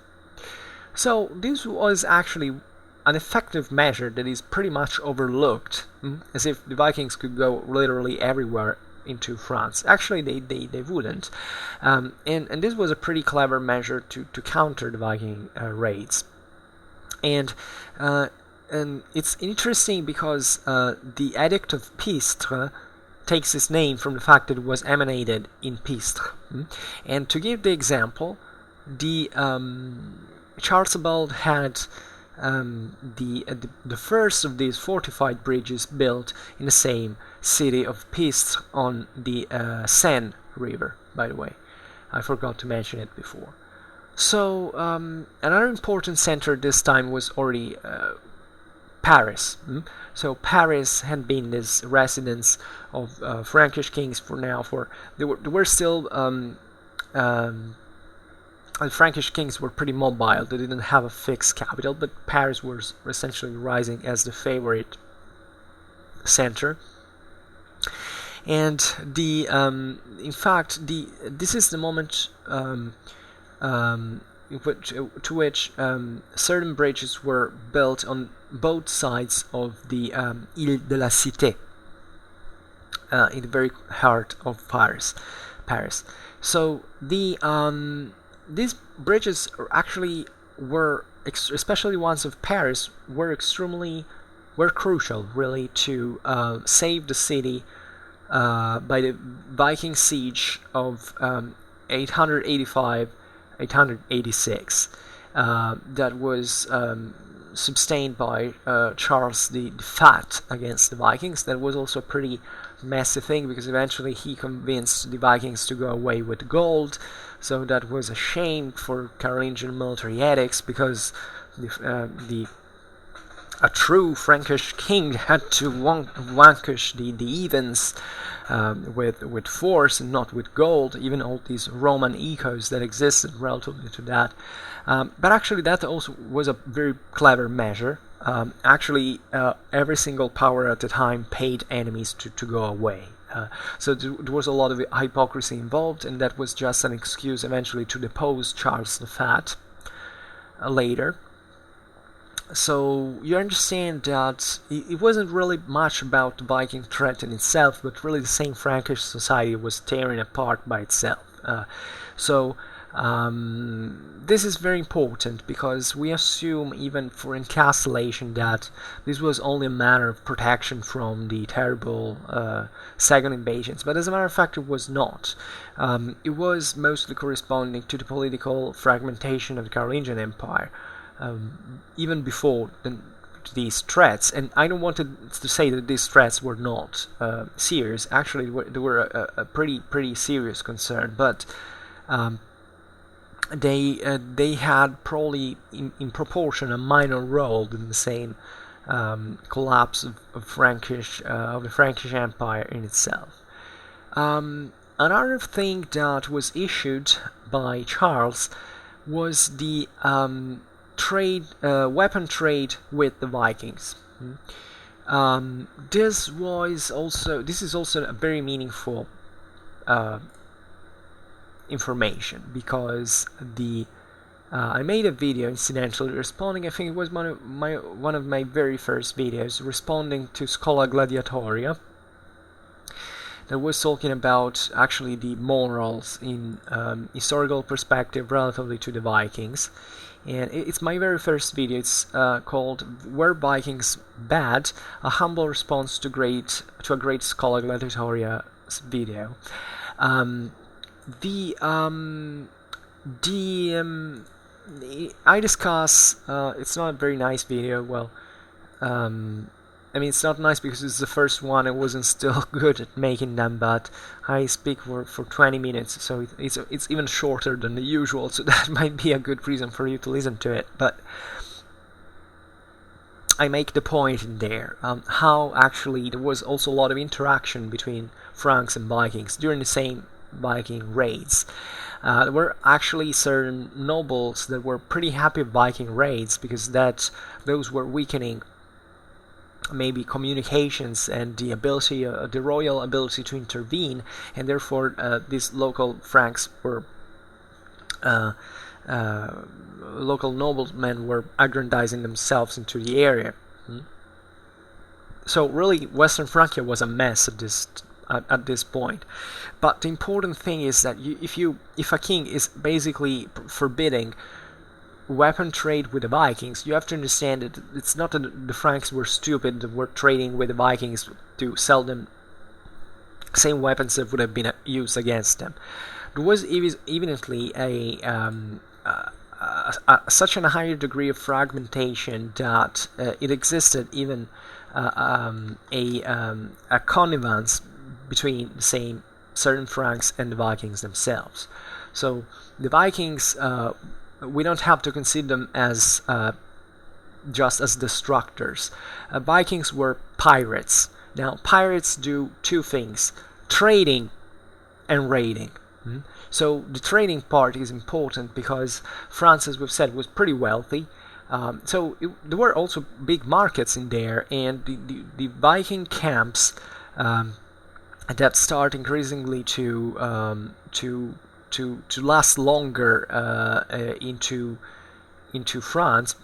So this was actually an effective measure that is pretty much overlooked, as if the Vikings could go literally everywhere into France. Actually, they wouldn't. And this was a pretty clever measure to counter the Viking raids. And it's interesting because the Edict of Pistres takes its name from the fact that it was emanated in Pistres. And to give the example, the Charles the Bald had the first of these fortified bridges built in the same city of Pistres on the Seine River, by the way. I forgot to mention it before. So another important center this time was already Paris. So Paris had been this residence of Frankish kings there were still the Frankish kings were pretty mobile. They didn't have a fixed capital, but Paris was essentially rising as the favorite center. And in fact, this is the moment to which certain bridges were built on both sides of the Ile de la Cité, in the very heart of Paris. So these bridges actually were, especially ones of Paris, were crucial, really, to save the city by the Viking siege of 885-886. That was sustained by Charles the Fat against the Vikings. That was also a pretty massive thing, because eventually he convinced the Vikings to go away with gold. So that was a shame for Carolingian military edicts, because a true Frankish king had to vanquish the heathens with force and not with gold, even all these Roman echoes that existed relatively to that. But actually that also was a very clever measure. Actually, every single power at the time paid enemies to go away. So there was a lot of hypocrisy involved, and that was just an excuse eventually to depose Charles the Fat later. So you understand that it wasn't really much about the Viking threat in itself, but really the same Frankish society was tearing apart by itself. This is very important, because we assume, even for encapsulation, that this was only a matter of protection from the terrible second invasions, but as a matter of fact it was not. It was mostly corresponding to the political fragmentation of the Carolingian Empire, even before these threats. And I don't want to say that these threats were not serious. Actually, they were a pretty serious concern, but they had probably in proportion a minor role in the same collapse of the Frankish Empire in itself. Another thing that was issued by Charles was the weapon trade with the Vikings. This is also a very meaningful information, because I made a video incidentally responding. I think it was one of my very first videos responding to Schola Gladiatoria, that was talking about actually the morals in historical perspective relatively to the Vikings. And it's my very first video. It's called "Were Vikings Bad? A Humble Response to a Great Schola Gladiatoria" video. I discuss. It's not a very nice video. Well, I mean, it's not nice because it's the first one. I wasn't still good at making them, but I speak for 20 minutes, so it's even shorter than the usual, so that might be a good reason for you to listen to it. But I make the point in there how actually there was also a lot of interaction between Franks and Vikings during the same Viking raids. There were actually certain nobles that were pretty happy with Viking raids because those were weakening maybe communications and the ability, the royal ability to intervene, and therefore these local Franks were local noblemen were aggrandizing themselves into the area. So really, Western Francia was a mess at this point. But the important thing is that if a king is basically forbidding weapon trade with the Vikings, you have to understand that it's not that the Franks were stupid that were trading with the Vikings to sell them same weapons that would have been used against them. There was evidently such a higher degree of fragmentation that it existed even a connivance between the same certain Franks and the Vikings themselves. So the Vikings, we don't have to consider them as just as destructors. Vikings were pirates. Now, pirates do two things: trading and raiding. So the trading part is important because France, as we've said, was pretty wealthy. There were also big markets in there, and the Viking camps that start increasingly to last longer into France,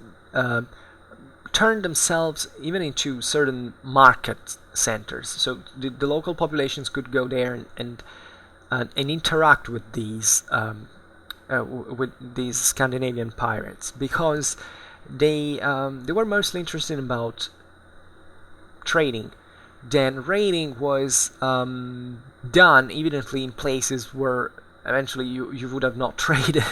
turned themselves even into certain market centers. So the local populations could go there and interact with these Scandinavian pirates, because they were mostly interested about trading. Then raiding was done evidently in places where eventually you would have not traded.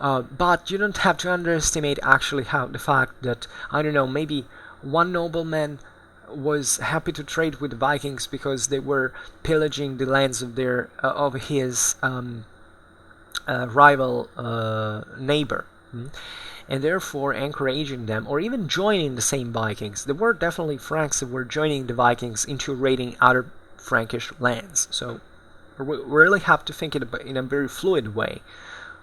But you don't have to underestimate actually how the fact that, I don't know, maybe one nobleman was happy to trade with the Vikings because they were pillaging the lands of his rival neighbor, and therefore encouraging them or even joining the same Vikings. There were definitely Franks that were joining the Vikings into raiding other Frankish lands. So we really have to think it in a very fluid way.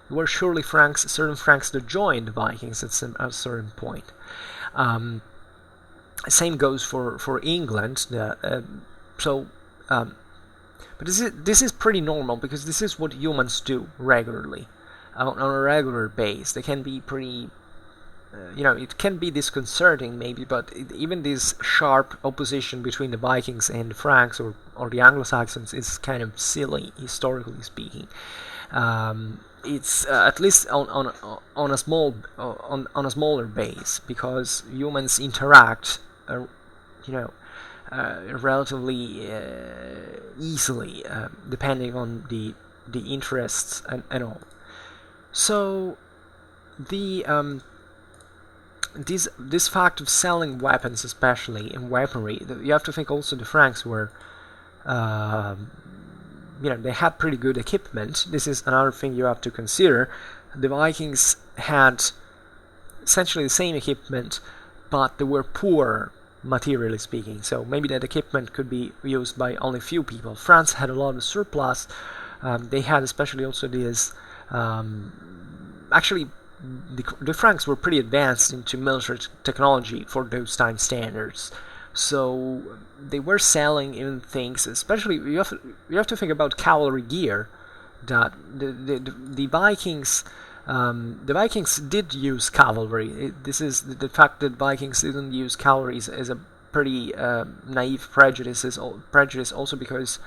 There were surely certain Franks that joined the Vikings at a certain point. Same goes for England. But this is pretty normal because this is what humans do regularly, on a regular base. They can be pretty, it can be disconcerting maybe, but even this sharp opposition between the Vikings and the Franks or the Anglo-Saxons is kind of silly, historically speaking. It's at least on a smaller base, because humans interact, relatively easily, depending on the interests and all. So this fact of selling weapons, especially in weaponry, you have to think also the Franks were, they had pretty good equipment. This is another thing you have to consider. The Vikings had essentially the same equipment, but they were poor, materially speaking. So maybe that equipment could be used by only few people. France had a lot of surplus. They had especially also this. Actually, the Franks were pretty advanced into military technology for those time standards. So they were selling even things, especially you have to think about cavalry gear. that the Vikings. The Vikings did use cavalry. This is the fact that Vikings didn't use cavalry is a pretty naive prejudice. Prejudice also because,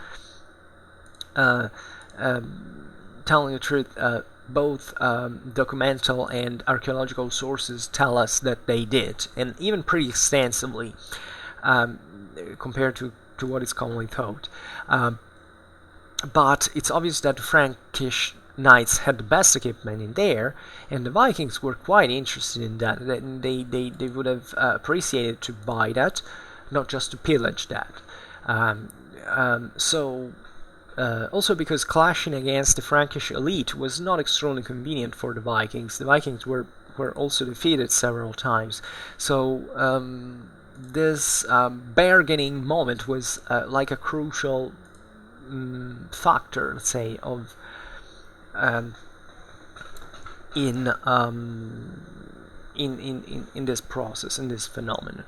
uh, telling the truth, both documental and archaeological sources tell us that they did, and even pretty extensively, compared to what is commonly thought. But it's obvious that the Frankish knights had the best equipment in there, and the Vikings were quite interested in that. They would have appreciated to buy that, not just to pillage that. Also because clashing against the Frankish elite was not extremely convenient for the Vikings. The Vikings were also defeated several times. So this bargaining moment was like a crucial factor, let's say, of in this process, in this phenomenon.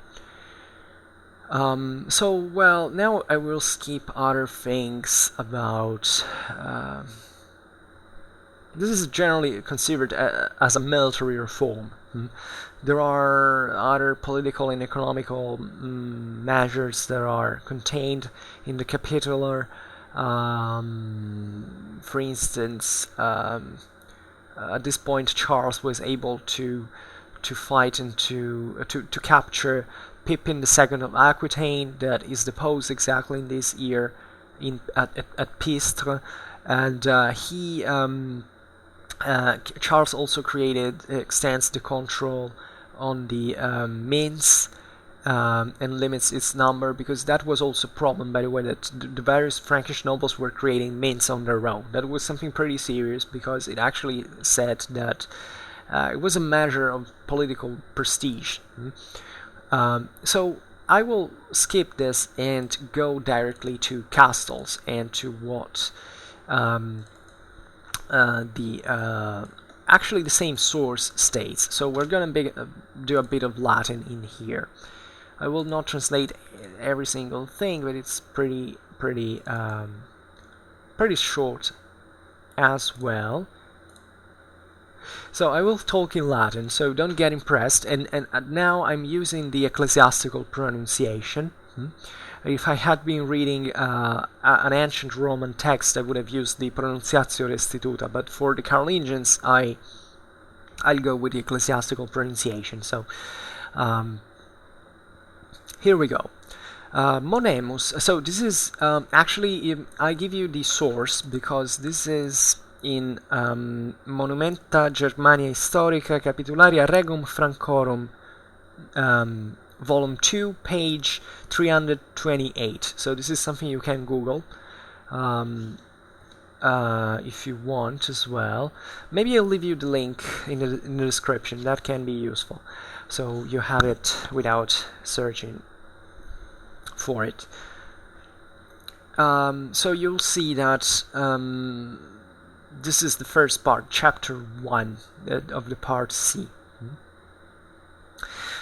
Well, now I will skip other things about. This is generally considered as a military reform. There are other political and economical measures that are contained in the Capitular. For instance, at this point, Charles was able to fight and to capture Pippin II of Aquitaine, that is deposed exactly in this year at Pistres, and Charles also extends the control on the mints. And limits its number, because that was also a problem, by the way, that the various Frankish nobles were creating mints on their own. That was something pretty serious, because it actually said that it was a measure of political prestige. So I will skip this and go directly to castles and to what actually the same source states. So we're gonna do a bit of Latin in here. I will not translate every single thing, but it's pretty short as well. So I will talk in Latin, so don't get impressed. And now I'm using the ecclesiastical pronunciation. If I had been reading an ancient Roman text, I would have used the pronunciatio restituta. But for the Carolingians, I'll go with the ecclesiastical pronunciation. So. Here we go. Monemus. So this is actually, I give you the source because this is in Monumenta Germania Historica Capitularia Regum Francorum, volume 2, page 328. So this is something you can Google if you want as well. Maybe I'll leave you the link in the description. That can be useful, so you have it without searching for it. So you'll see that this is the first part, chapter 1 of the part C.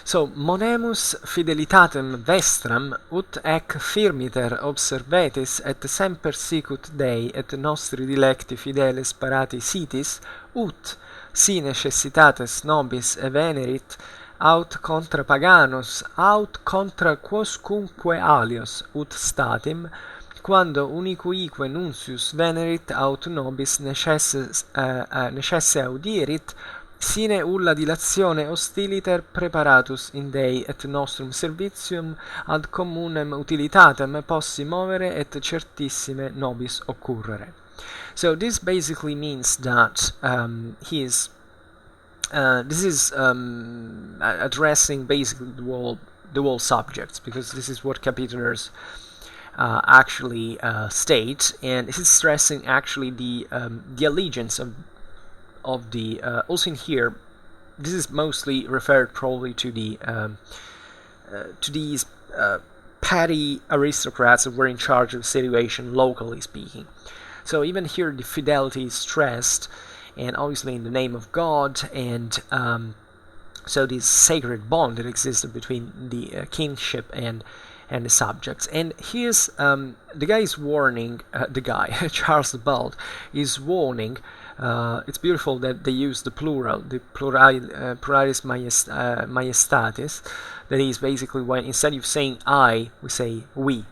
So, monemus fidelitatem vestram ut ec firmiter observetis et semper sicut Dei et nostri dilecti fideles parati sitis ut si necessitates nobis venerit aut contra paganos aut contra quoscunque alios ut statim quando unicuique nuncius venerit aut nobis necesse audierit sine ulla dilatione hostiliter preparatus in Dei et nostrum servitium ad communem utilitatem possi movere et certissime nobis occurrere. So this basically means that this is addressing basically the whole subjects, because this is what capitulars actually state, and this is stressing actually the allegiance of the also in here. This is mostly referred probably to the to these petty aristocrats that were in charge of the situation, locally speaking. So even here the fidelity is stressed, and obviously in the name of God, and so this sacred bond that existed between the kingship and and the subjects. And here's the guy is warning, Charles the Bald is warning. It's beautiful that they use the plural, the pluralis majestatis. That is basically when instead of saying I, we say we,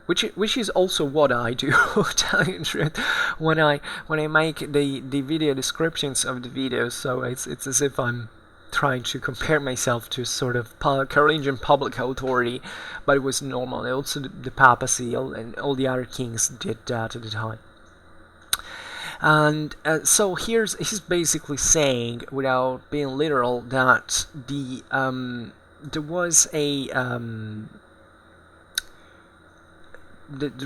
which is also what I do. Telling the truth, when I make the video descriptions of the videos, so it's as if I'm trying to compare myself to sort of Carolingian public authority, but it was normal. Also, the papacy and all the other kings did that at the time. And so he's basically saying, without being literal, that there was there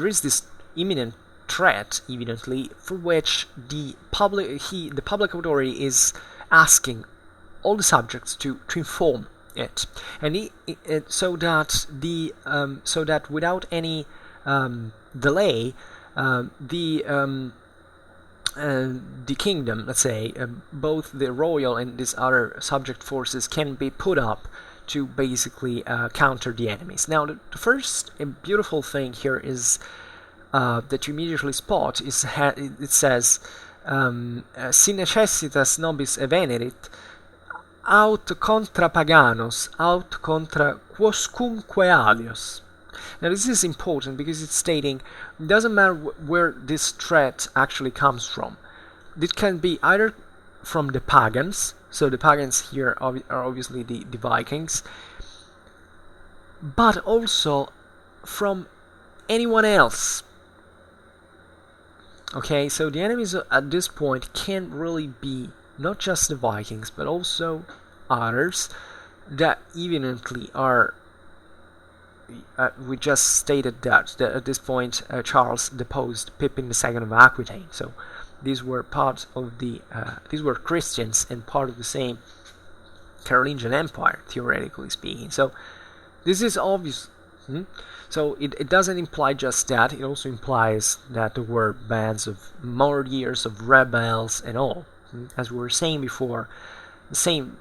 is this imminent threat, evidently, for which the public authority is asking all the subjects to inform it, and so that without any delay, the kingdom, let's say, both the royal and these other subject forces can be put up to basically counter the enemies. Now, the first beautiful thing here is that you immediately spot is it says, "Si necessitas nobis evenerit, aut contra paganos, aut contra quoscunque alios." Now this is important because it's stating it doesn't matter where this threat actually comes from. It can be either from the pagans, so the pagans here are obviously the Vikings, but also from anyone else. Okay, so the enemies at this point can really be not just the Vikings, but also others that evidently are. We just stated that at this point Charles deposed Pippin II of Aquitaine, so these were part of these were Christians and part of the same Carolingian Empire, theoretically speaking. So this is obvious. So it doesn't imply just that, it also implies that there were bands of martyrs, of rebels and all. As we were saying before, the same,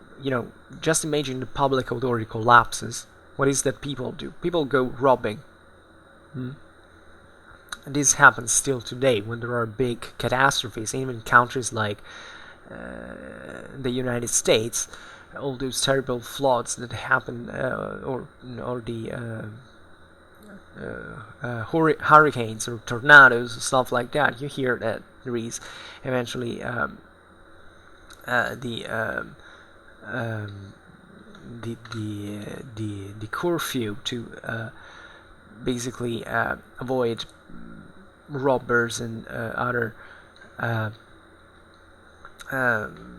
just imagine the public authority collapses. What is that people do? People go robbing. And this happens still today when there are big catastrophes, even in countries like the United States. All those terrible floods that happen, or the hurricanes or tornadoes, stuff like that. You hear that there is eventually the curfew to basically avoid robbers and other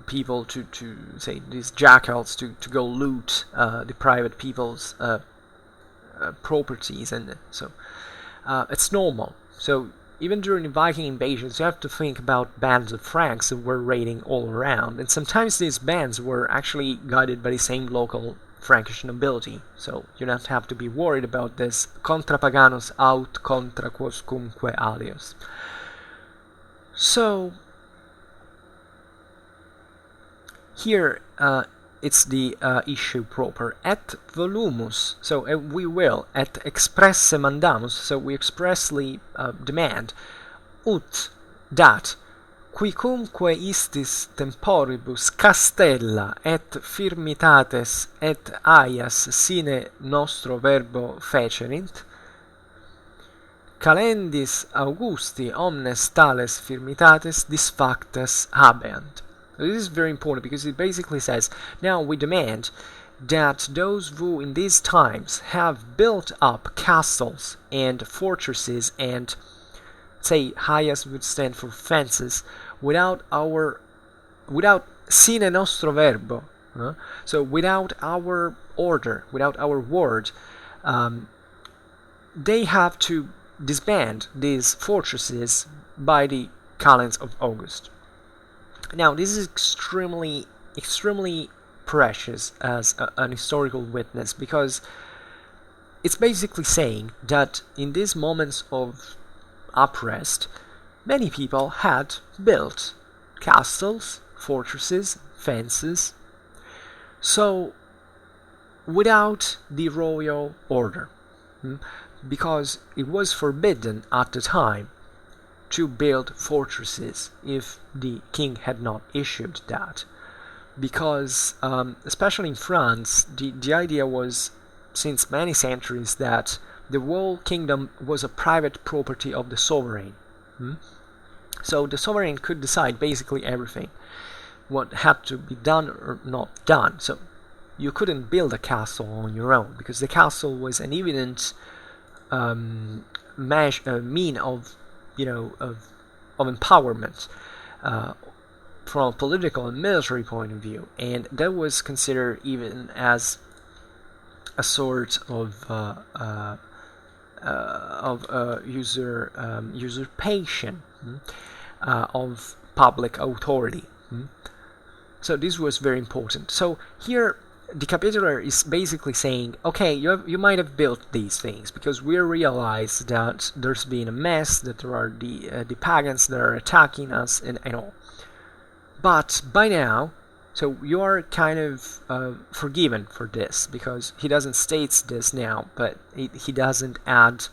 people to say these jackals to go loot the private people's properties, and so it's normal. So even during the Viking invasions, you have to think about bands of Franks that were raiding all around, and sometimes these bands were actually guided by the same local Frankish nobility, so you don't have to be worried about this contra paganos aut contra quoscunque alios. So here it's the issue proper. Et volumus, so we will, et expresse mandamus, so we expressly demand, ut dat quicumque istis temporibus castella et firmitates et haias sine nostro verbo fecerint, calendis Augusti omnes tales firmitates disfactas habeant. This is very important because it basically says, now we demand that those who in these times have built up castles and fortresses and, say, haias would stand for fences, without sine nostro verbo, so without our order, without our word, they have to disband these fortresses by the calends of August. Now, this is extremely, extremely precious as an historical witness, because it's basically saying that in these moments of unrest, many people had built castles, fortresses, fences, so without the royal order. because it was forbidden at the time to build fortresses if the king had not issued that. Because, especially in France, the idea was, since many centuries, that the whole kingdom was a private property of the sovereign. So the sovereign could decide basically everything, what had to be done or not done. So you couldn't build a castle on your own, because the castle was an evident mean of empowerment from a political and military point of view, and that was considered even as a sort of usurpation of public authority. So this was very important. So here the Capitulary is basically saying, okay, you might have built these things because we realize that there's been a mess, that there are the pagans that are attacking us and all. But by now, so you are kind of forgiven for this, because he doesn't state this now, but he doesn't add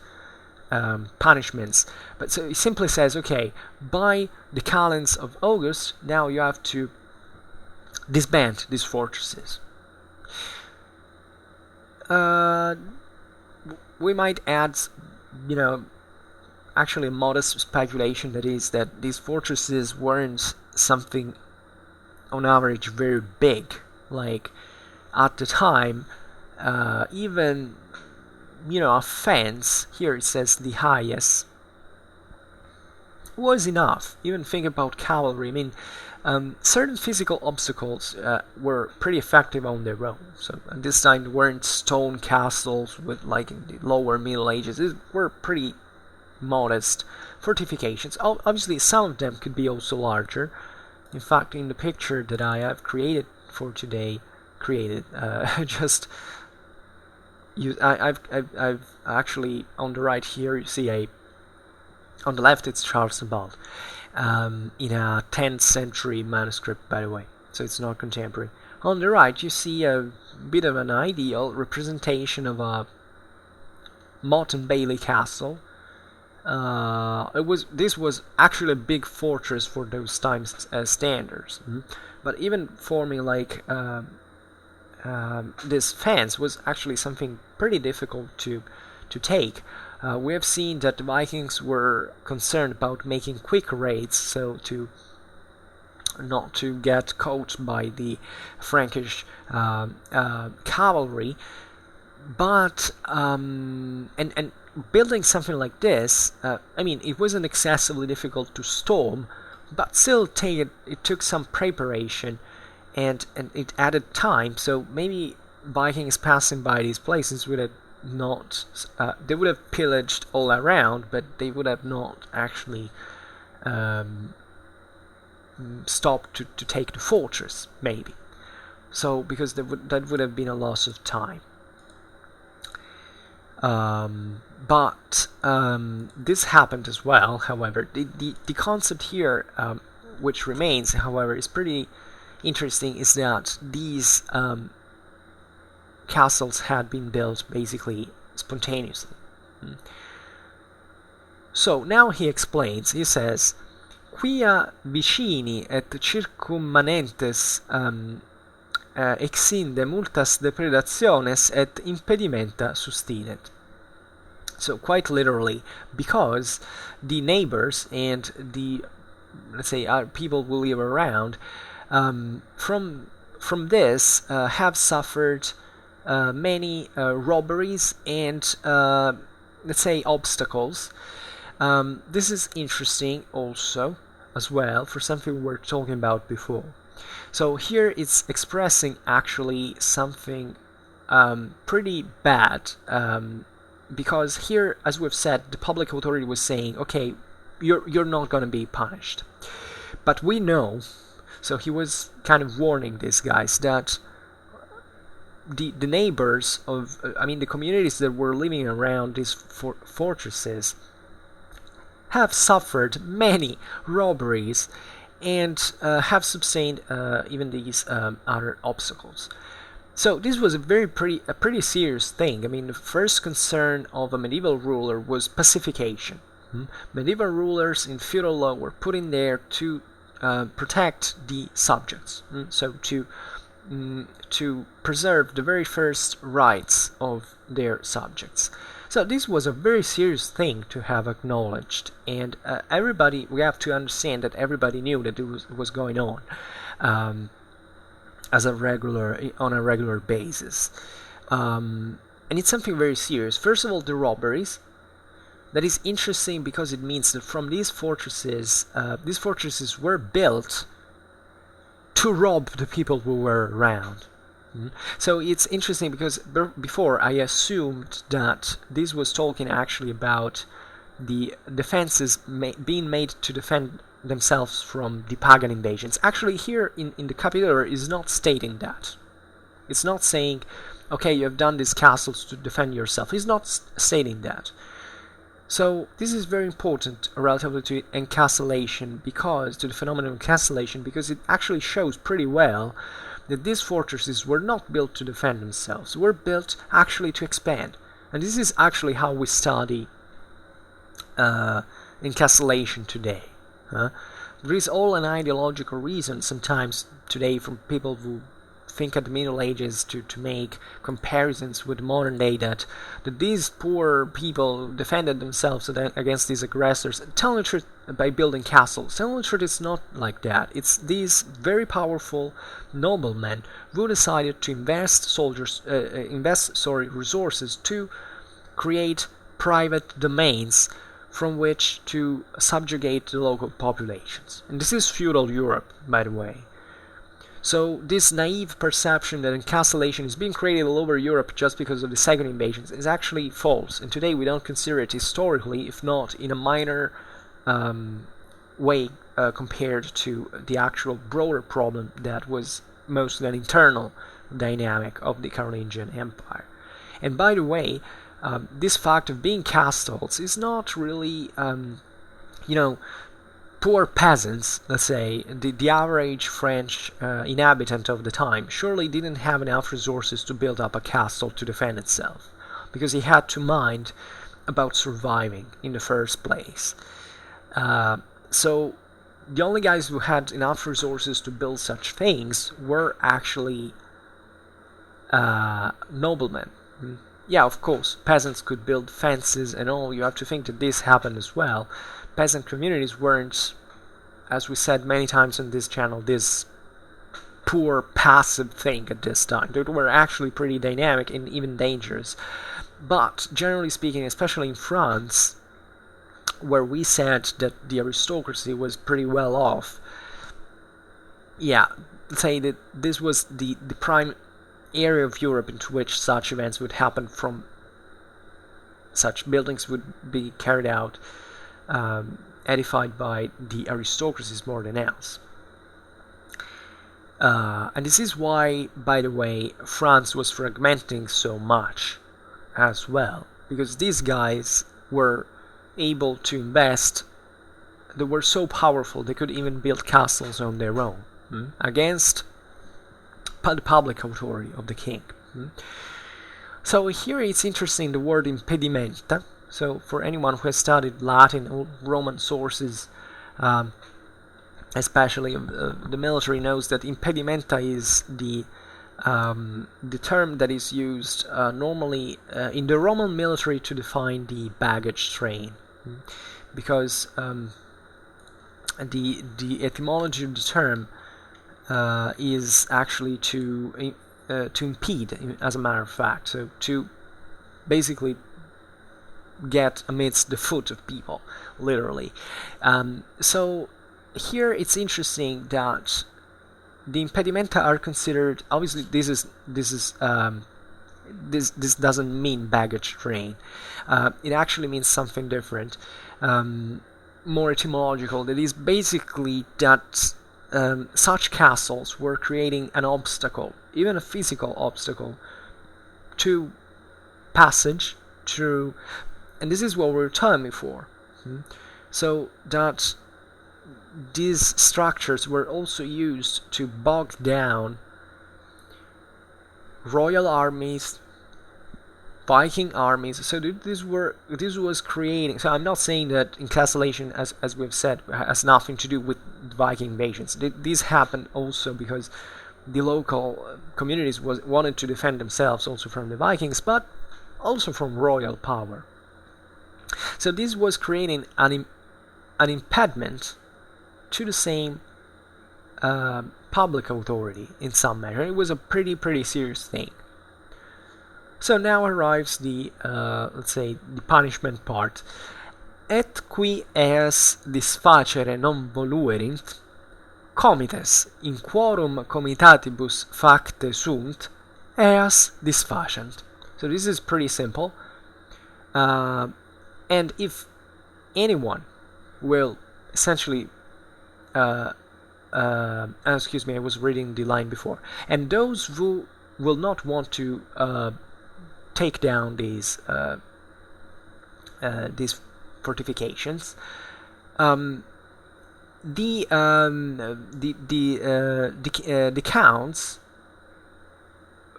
punishments. But so he simply says, okay, by the calends of August, now you have to disband these fortresses. We might add, actually a modest speculation, that is that these fortresses weren't something on average very big. Like at the time, even a fence, here it says the haias, was enough. Even think about cavalry. I mean, certain physical obstacles were pretty effective on their own. So at this time, there weren't stone castles with, like in the lower Middle Ages. These were pretty modest fortifications. Obviously, some of them could be also larger. In fact, in the picture that I have created for today, I've actually, on the right here, you see on the left it's Charles the Bald, in a 10th century manuscript, by the way, so it's not contemporary. On the right you see a bit of an ideal representation of a Motte and Bailey castle. This was actually a big fortress for those times standards, but even forming like this fence was actually something pretty difficult to take. We have seen that the Vikings were concerned about making quick raids, so to not to get caught by the Frankish cavalry. But and building something like this, I mean, it wasn't excessively difficult to storm, but still it took some preparation, and it added time. So maybe Vikings passing by these places would have not, they would have pillaged all around, but they would have not actually stopped to take the fortress, maybe. So because that would have been a loss of time. But this happened as well. However, the concept here, which remains, however, is pretty interesting, is that these castles had been built basically spontaneously. So now he explains. He says, "Quia vicini et circummanentes exinde multas depredationes et impedimenta sustinet." So quite literally, because the neighbors and the, let's say, people who live around, from this have suffered many robberies and, let's say, obstacles. This is interesting also, as well, for something we were talking about before. So here it's expressing actually something pretty bad, because here, as we've said, the public authority was saying, okay, you're not going to be punished. But we know, so he was kind of warning these guys that the neighbors of, the communities that were living around these fortresses have suffered many robberies and have sustained even these other obstacles. So this was a pretty serious thing. I mean, the first concern of a medieval ruler was pacification. Medieval rulers in feudal law were put in there to protect the subjects. So to preserve the very first rights of their subjects. So this was a very serious thing to have acknowledged, and everybody, we have to understand that everybody knew that it was going on on a regular basis, and it's something very serious. First of all, the robberies. That is interesting because it means that from these fortresses were built to rob the people who were around. So it's interesting because before I assumed that this was talking actually about the defenses being made to defend themselves from the pagan invasions. Actually, here in the Capitulary is not stating that. It's not saying, okay, you have done these castles to defend yourself. It's not stating that. So this is very important relatively to encastellation, because to the phenomenon of encastellation, because it actually shows pretty well that these fortresses were not built to defend themselves, were built actually to expand. And this is actually how we study encastellation today. There is all an ideological reason sometimes today from people who think at the Middle Ages to make comparisons with modern day that these poor people defended themselves against these aggressors. Tell the truth by building castles. Tell the truth, it's not like that. It's these very powerful noblemen who decided to invest resources to create private domains from which to subjugate the local populations. And this is feudal Europe, by the way. So this naive perception that encastellation is being created all over Europe just because of the second invasions is actually false. And today we don't consider it historically, if not in a minor way compared to the actual broader problem that was mostly an internal dynamic of the Carolingian Empire. And by the way, this fact of being castles is not really, poor peasants, let's say, the average French inhabitant of the time surely didn't have enough resources to build up a castle to defend itself, because he had to mind about surviving in the first place. So the only guys who had enough resources to build such things were actually noblemen. Yeah, of course, peasants could build fences and all. You have to think that this happened as well. Peasant communities weren't, as we said many times on this channel, this poor passive thing at this time. They were actually pretty dynamic and even dangerous. But generally speaking, especially in France, where we said that the aristocracy was pretty well off, yeah, let's say that this was the prime area of Europe into which such events would happen, from such buildings would be carried out, edified by the aristocracies more than else. And this is why, by the way, France was fragmenting so much as well, because these guys were able to invest. They were so powerful they could even build castles on their own against the public authority of the king. So here it's interesting, the word impedimenta. So for anyone who has studied Latin or Roman sources, especially the military, knows that impedimenta is the term that is used normally in the Roman military to define the baggage train, because the etymology of the term is actually to impede, as a matter of fact, so to basically get amidst the foot of people, literally. So here it's interesting that the impedimenta are considered. Obviously, this doesn't mean baggage train. It actually means something different, more etymological. That is basically that such castles were creating an obstacle, even a physical obstacle, to passage through. And this is what we were telling before. So that these structures were also used to bog down royal armies, Viking armies. So this was creating. So I'm not saying that encapsulation, as we've said, has nothing to do with Viking invasions. This happened also because the local communities wanted to defend themselves also from the Vikings, but also from royal power. So this was creating an impediment to the same public authority in some measure. It was a pretty serious thing. So now arrives the let's say the punishment part. Et qui eas disfacere non voluerint, comites in quorum comitatibus facte sunt, eas disfacent. So this is pretty simple. And if anyone will essentially excuse me, I was reading the line before. And those who will not want to take down these fortifications, the counts,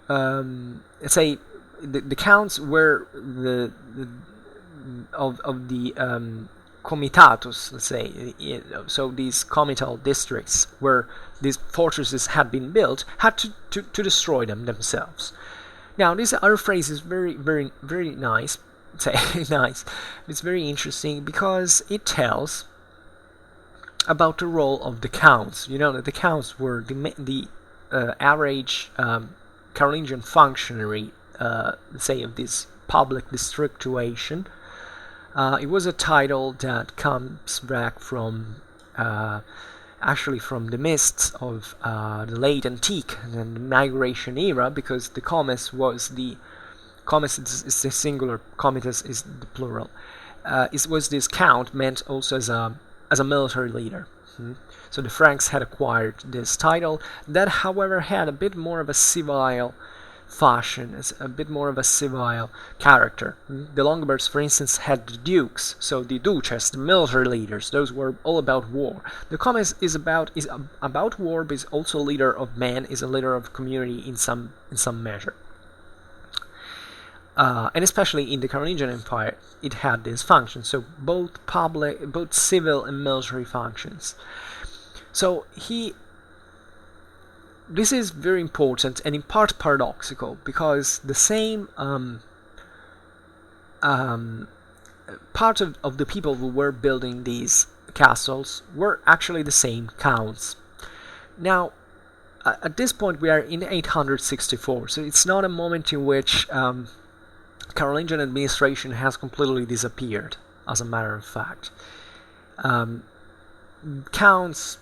let's say the counts were of the comitatus, let's say, so these comital districts where these fortresses had been built, had to destroy them themselves. Now, this other phrase is very nice. Say nice. It's very interesting because it tells about the role of the counts. You know that the counts were the average Carolingian functionary, let's say, of this public districtuation. It was a title that comes back from actually from the mists of the late antique and the migration era, because the comes was the comes is the singular, comites is the plural. It was this count meant also as a military leader. So the Franks had acquired this title that, however, had a bit more of a civil fashion, a bit more of a civil character. The Longobards, for instance, had the dukes, so the duchess, the military leaders. Those were all about war. The comes is about war, but is also a leader of men, is a leader of community in some measure. And especially in the Carolingian Empire, it had this function. So both civil and military functions. So this is very important and in part paradoxical, because the same part of the people who were building these castles were actually the same counts. Now, at this point we are in 864, so it's not a moment in which Carolingian administration has completely disappeared, as a matter of fact. Counts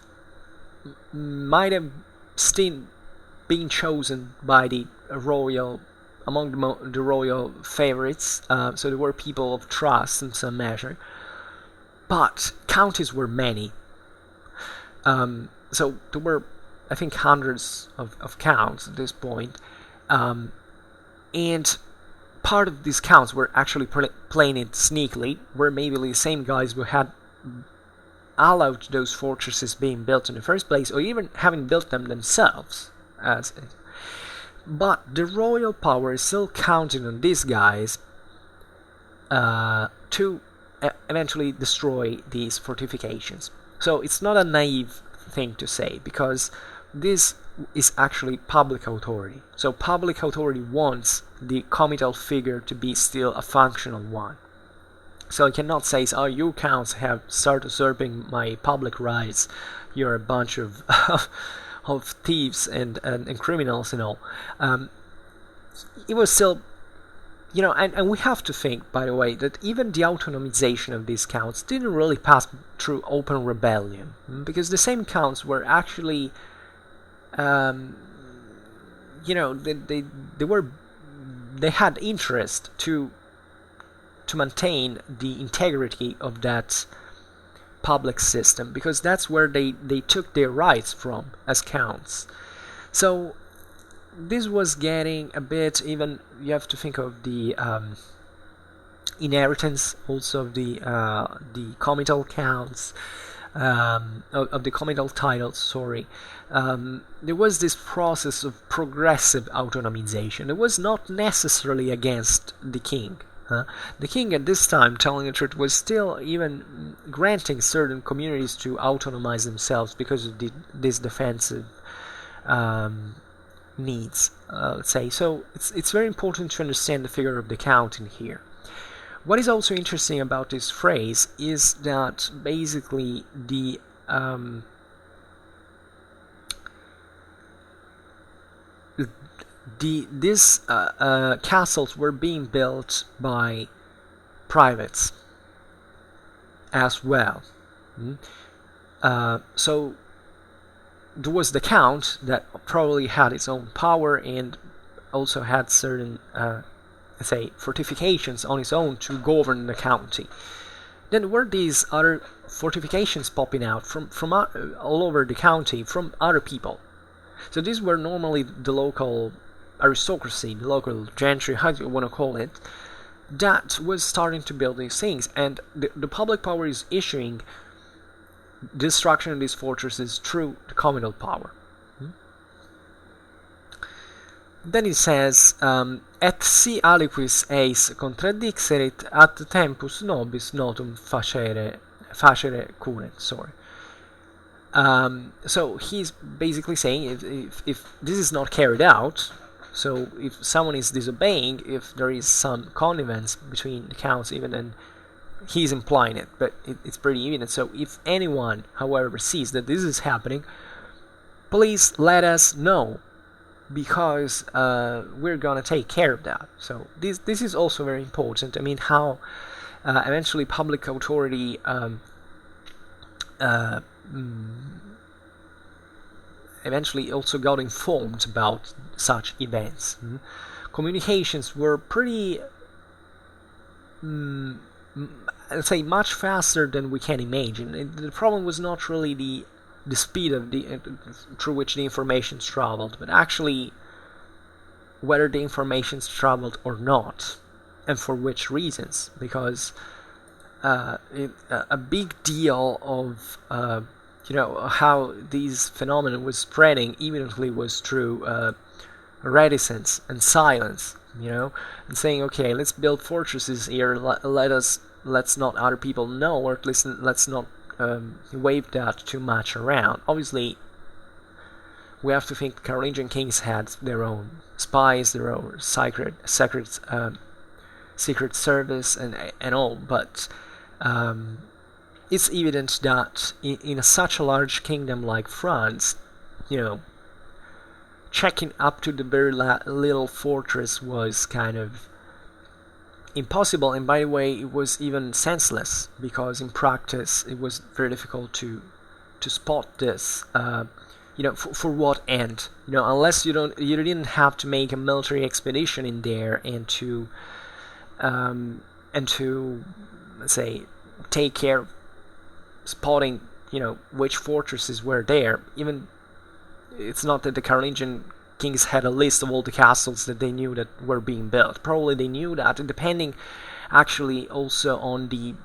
might have still been chosen by the royal, among the royal favorites, so there were people of trust in some measure, but counties were many. So there were, I think, hundreds of counts at this point, and part of these counts were actually playing it sneakily, were maybe the same guys who had allowed those fortresses being built in the first place, or even having built them themselves. But the royal power is still counting on these guys to eventually destroy these fortifications. So it's not a naive thing to say, because this is actually public authority. So public authority wants the comital figure to be still a functional one. So I cannot say, oh, you counts have started usurping my public rights, you're a bunch of of thieves and criminals and all. It was still, and we have to think, by the way, that even the autonomization of these counts didn't really pass through open rebellion, because the same counts were actually, they had interest to maintain the integrity of that public system, because that's where they took their rights from as counts. So this was getting a bit, even you have to think of the inheritance also of the comital counts. of the comital titles, sorry, there was this process of progressive autonomization. It was not necessarily against the king. The king at this time, telling the truth, was still even granting certain communities to autonomize themselves because of this defensive needs, let's say. So it's very important to understand the figure of the count in here. What is also interesting about this phrase is that basically these castles were being built by privates as well. So there was the count that probably had its own power and also had certain say fortifications on its own to govern the county. Then were these other fortifications popping out from all over the county from other people. So these were normally the local aristocracy, the local gentry, how do you want to call it, that was starting to build these things, and the public power is issuing destruction of these fortresses through the communal power. Then it says, et si aliquis eis contradixerit at tempus nobis notum facere curent. Sorry. So he's basically saying if this is not carried out, so if someone is disobeying, if there is some connivance between the counts, even then he's implying it, but it's pretty evident. So if anyone, however, sees that this is happening, please let us know, because we're gonna take care of that. So this is also very important. I mean, how eventually public authority eventually also got informed about such events. Communications were pretty, let's say, much faster than we can imagine. The problem was not really the speed of through which the information traveled, but actually whether the information traveled or not, and for which reasons. Because a big deal of how these phenomena was spreading evidently was through reticence and silence, and saying, okay, let's build fortresses here, let's not other people know, or at least let's not wave that too much around. Obviously, we have to think the Carolingian kings had their own spies, their own secret service, and all, but it's evident that in such a large kingdom like France, checking up to the very little fortress was kind of impossible, and by the way, it was even senseless, because in practice it was very difficult to spot this. For what end? Unless you didn't have to make a military expedition in there and to let's say take care of spotting which fortresses were there. Even it's not that the Carolingian kings had a list of all the castles that they knew that were being built. Probably they knew that, depending actually also on the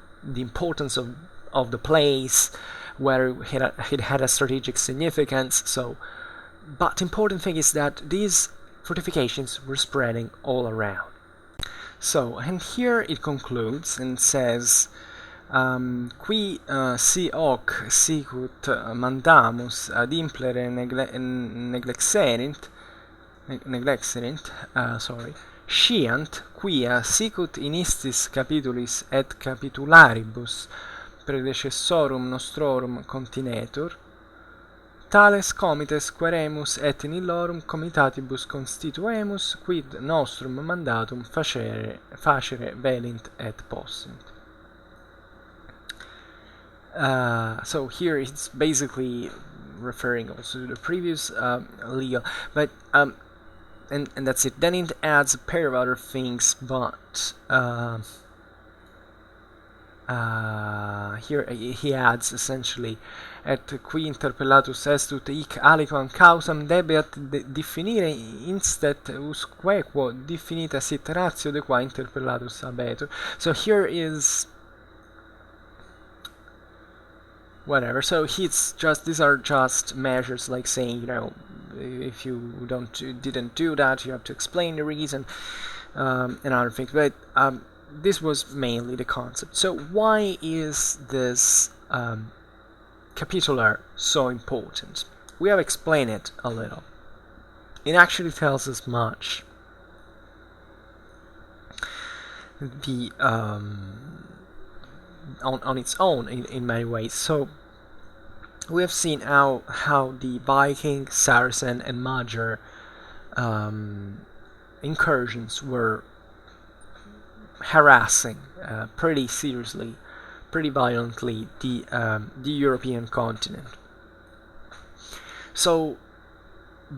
importance of the place, where it had a strategic significance. So, but the important thing is that these fortifications were spreading all around. So, and here it concludes and says, qui si hoc sicut mandamus ad implere neglexerint, sciant quia sicut in istis capitulis et capitularibus predecessorum nostrorum continetur, tales comites queremus et in illorum comitatibus constituemus, quid nostrum mandatum facere velint et possint. So here it's basically referring also to the previous legal, but and that's it. Then it adds a pair of other things, but here he adds essentially, et qui interpellatus estut hic aliquam causam debeat definire instet usque quo definita sit ratio de qua interpellatus habetur. So here is whatever. So these are just measures like saying, if you didn't do that, you have to explain the reason, and other things. But this was mainly the concept. So why is this capitular so important? We have explained it a little. It actually tells us much. On its own in many ways. So we have seen how the Viking, Saracen, and Magyar incursions were harassing pretty seriously, pretty violently the European continent. So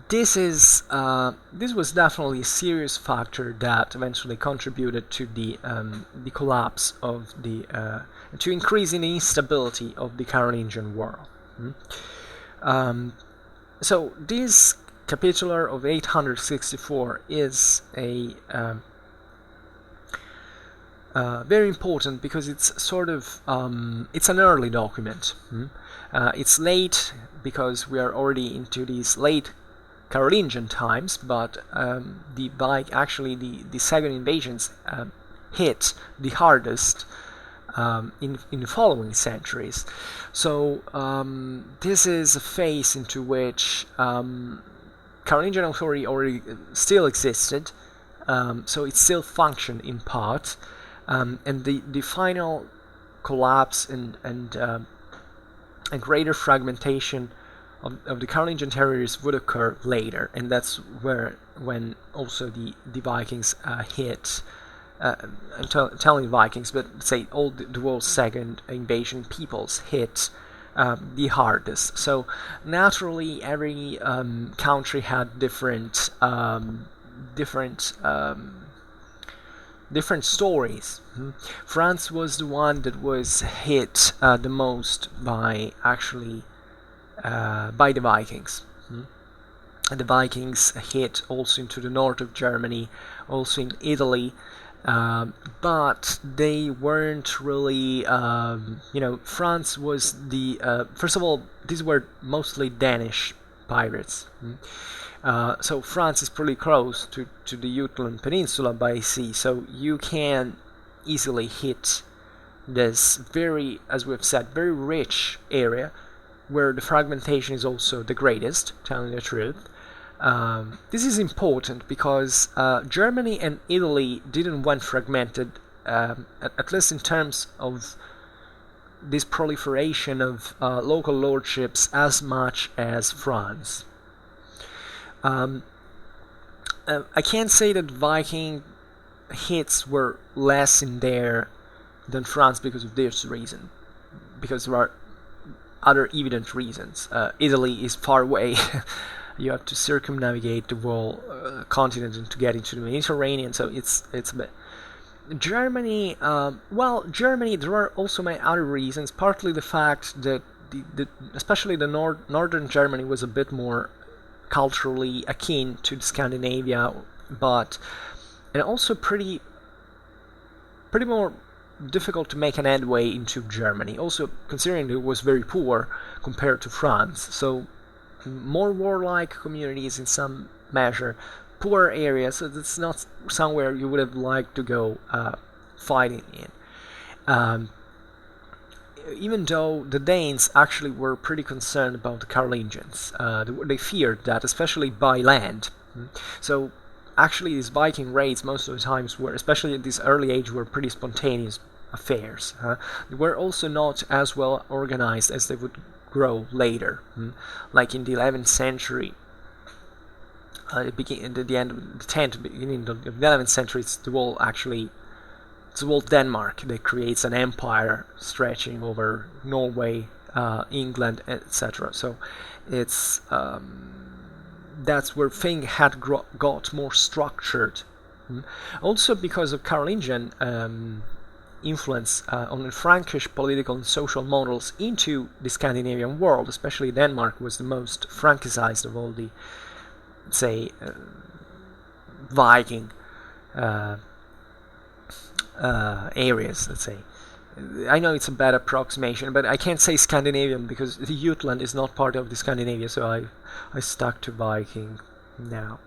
this was definitely a serious factor that eventually contributed to the collapse of to increasing the instability of the Carolingian War. So this capitular of 864 is a very important because it's sort of it's an early document. It's late because we are already into these late Carolingian times, but the second invasions hit the hardest in the following centuries. So this is a phase into which Carolingian authority already still existed, so it still functioned in part, and the final collapse and greater fragmentation of the Carolingian territories would occur later, and that's when also the Vikings hit. I'm telling Vikings, but say all the world's second invasion peoples hit the hardest. So naturally, every country had different stories. France was the one that was hit the most by the Vikings. And the Vikings hit also into the north of Germany, also in Italy, but they weren't really, France was first of all, these were mostly Danish pirates. So France is pretty close to the Jutland Peninsula by sea, so you can easily hit this very, as we've said, very rich area where the fragmentation is also the greatest, telling the truth. This is important because Germany and Italy didn't want fragmented, at least in terms of this proliferation of local lordships, as much as France. I can't say that Viking hits were less in there than France because of this reason, because there are other evident reasons. Italy is far away. You have to circumnavigate the whole continent and to get into the Mediterranean, so it's a bit. Germany, Germany, there are also many other reasons, partly the fact that especially the northern Germany was a bit more culturally akin to Scandinavia, and also pretty more difficult to make an headway into Germany, also considering it was very poor compared to France, so more warlike communities in some measure, poor areas, so it's not somewhere you would have liked to go fighting in. Even though the Danes actually were pretty concerned about the Carolingians, they feared that, especially by land. So actually these Viking raids most of the times were, especially at this early age, were pretty spontaneous affairs. They were also not as well organized as they would grow later. Like in the 11th century, at the end of the 10th, beginning of the 11th century, it's the whole Denmark that creates an empire stretching over Norway, England, etc. So it's that's where things had got more structured. Also because of Carolingian influence on the Frankish political and social models into the Scandinavian world, especially Denmark was the most Francicized of all the, say, Viking areas, let's say. I know it's a bad approximation, but I can't say Scandinavian because the Jutland is not part of the Scandinavia, so I stuck to Viking now.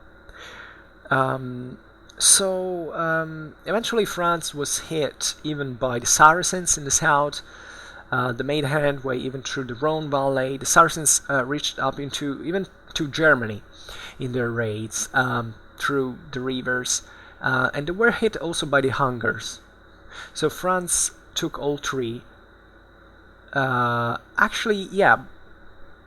Eventually France was hit even by the Saracens in the south. The made headway even through the Rhone Valley. The Saracens reached up even to Germany in their raids through the rivers, and they were hit also by the Hungars. So France took all three.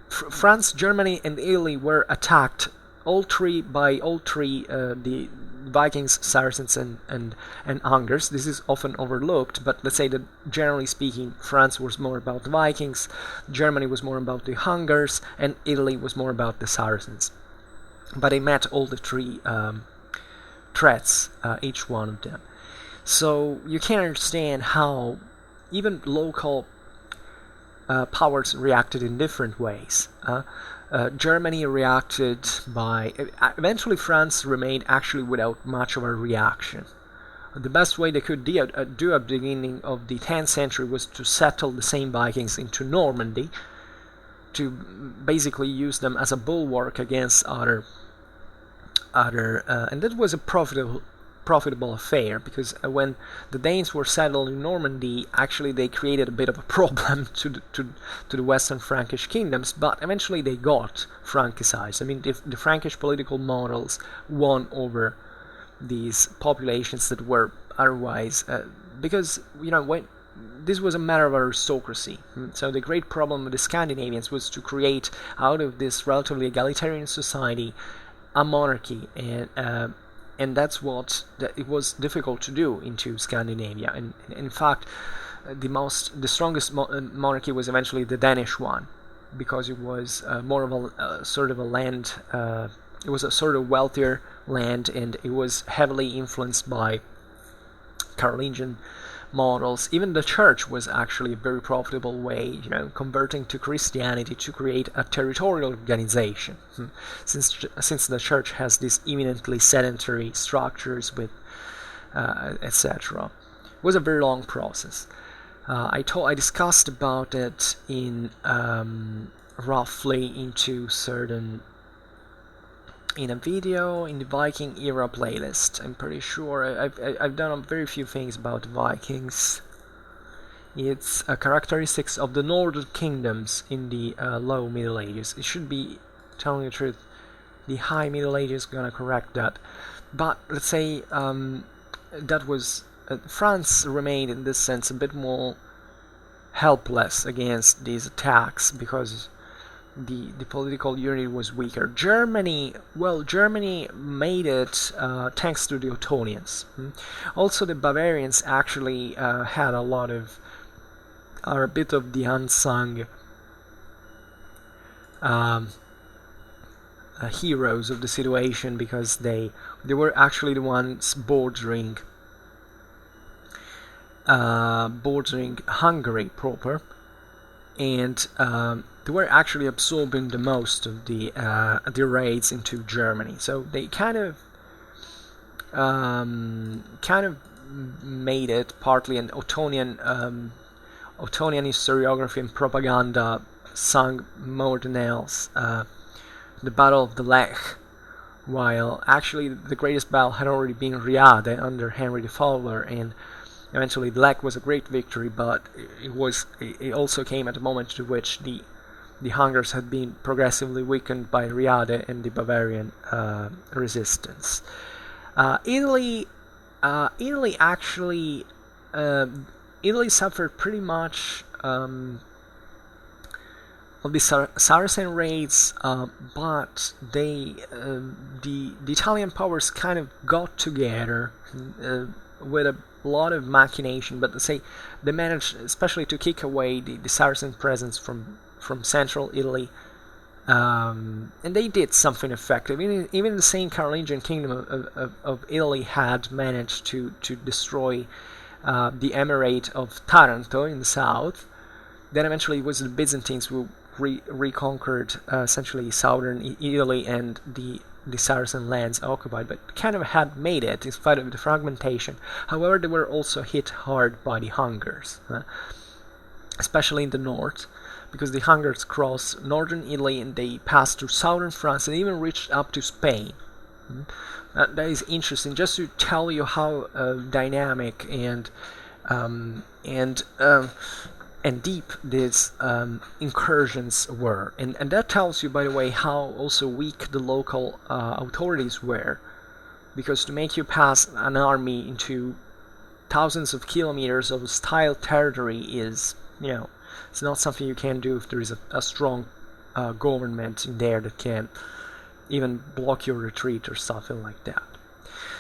France, Germany, and Italy were attacked by all three the Vikings, Saracens, and Hungars. This is often overlooked, but let's say that generally speaking, France was more about the Vikings, Germany was more about the Hungars, and Italy was more about the Saracens. But they met all the three threats, each one of them. So you can understand how even local powers reacted in different ways. Germany reacted by... Eventually France remained actually without much of a reaction. The best way they could do at the beginning of the 10th century was to settle the same Vikings into Normandy, to basically use them as a bulwark against other and that was a profitable affair, because when the Danes were settled in Normandy, actually they created a bit of a problem to the Western Frankish kingdoms, but eventually they got Francicized. I mean, the Frankish political models won over these populations that were otherwise, because, when this was a matter of aristocracy. So the great problem with the Scandinavians was to create out of this relatively egalitarian society a monarchy, and that's what it was difficult to do into Scandinavia. And in fact, the strongest monarchy was eventually the Danish one, because it was more of a sort of a land. It was a sort of wealthier land, and it was heavily influenced by Carolingian models. Even the church was actually a very profitable way, converting to Christianity to create a territorial organization. Since the church has these eminently sedentary structures with etc. It was a very long process. I discussed about it in roughly into certain in a video in the Viking era playlist. I'm pretty sure I've done very few things about the Vikings. It's characteristics of the northern kingdoms in the low Middle Ages. It should be, telling the truth, the high Middle Ages gonna correct that. But let's say that was France remained in this sense a bit more helpless against these attacks, because the political unity was weaker. Germany made it thanks to the Ottonians. Also, the Bavarians actually had are a bit of the unsung heroes of the situation, because they were actually the ones bordering Hungary proper, and they were actually absorbing the most of the raids into Germany. So they kind of made it partly an Ottonian historiography and propaganda sung more than else. The Battle of the Lech, while actually the greatest battle had already been Riade under Henry the Fowler, and eventually the Lech was a great victory, but it also came at a moment to which the Hungars had been progressively weakened by Riade and the Bavarian resistance. Italy suffered pretty much of the Saracen raids, but the Italian powers kind of got together with a lot of machination, but they managed especially to kick away the Saracen presence from central Italy, and they did something effective. Even the same Carolingian kingdom of Italy had managed to destroy the emirate of Taranto in the south. Then eventually it was the Byzantines who reconquered essentially southern Italy, and the the Saracen lands occupied, but kind of had made it in spite of the fragmentation. However, they were also hit hard by the Hungars, especially in the north, because the Hungars crossed northern Italy and they passed through southern France and even reached up to Spain. That is interesting, just to tell you how dynamic and deep these incursions were. And that tells you, by the way, how also weak the local authorities were, because to make you pass an army into thousands of kilometers of hostile territory is, it's not something you can do if there is a strong government in there that can even block your retreat or something like that.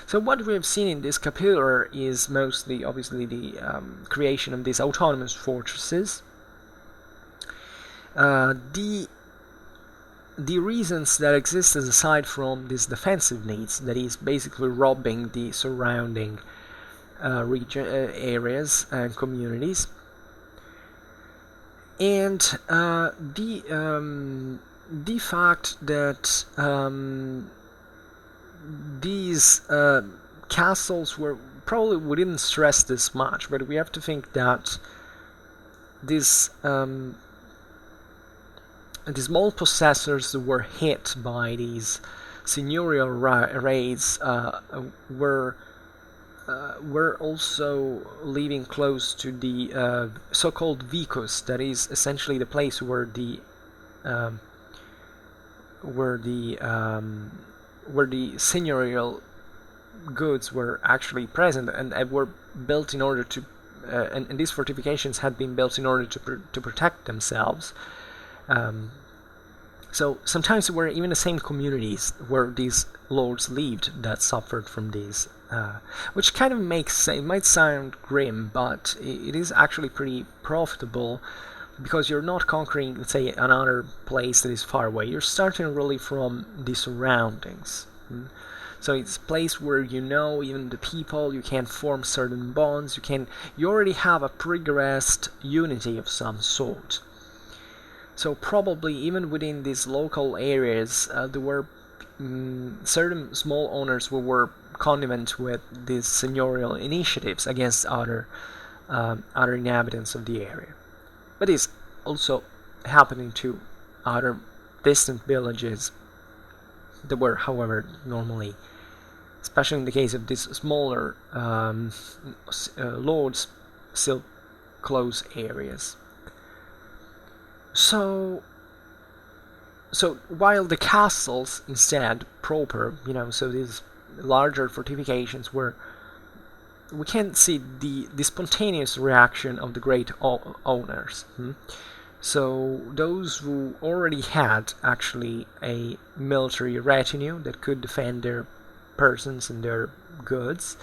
So what we have seen in this capitulary is mostly, obviously, the creation of these autonomous fortresses. The reasons that exist aside from these defensive needs, that is basically robbing the surrounding areas and communities, and the fact that these castles were probably, we didn't stress this much, but we have to think that these small possessors were hit by these seigneurial raids were also living close to the so-called vicus, that is essentially the place where the seigneurial goods were actually present and were built in order to, and these fortifications had been built in order to protect themselves. So sometimes there were even the same communities where these lords lived that suffered from these, which kind of makes sense. It might sound grim, but it is actually pretty profitable, because you're not conquering, let's say, another place that is far away. You're starting really from the surroundings. So it's a place where even the people, you can form certain bonds, you already have a progressed unity of some sort. So probably even within these local areas, there were certain small owners who were connivant with these seigneurial initiatives against other inhabitants of the area. But it's also happening to other distant villages that were, however, normally, especially in the case of these smaller lords, still close areas. So while the castles instead proper, so these larger fortifications we can see the spontaneous reaction of the great owners. So those who already had actually a military retinue that could defend their persons and their goods,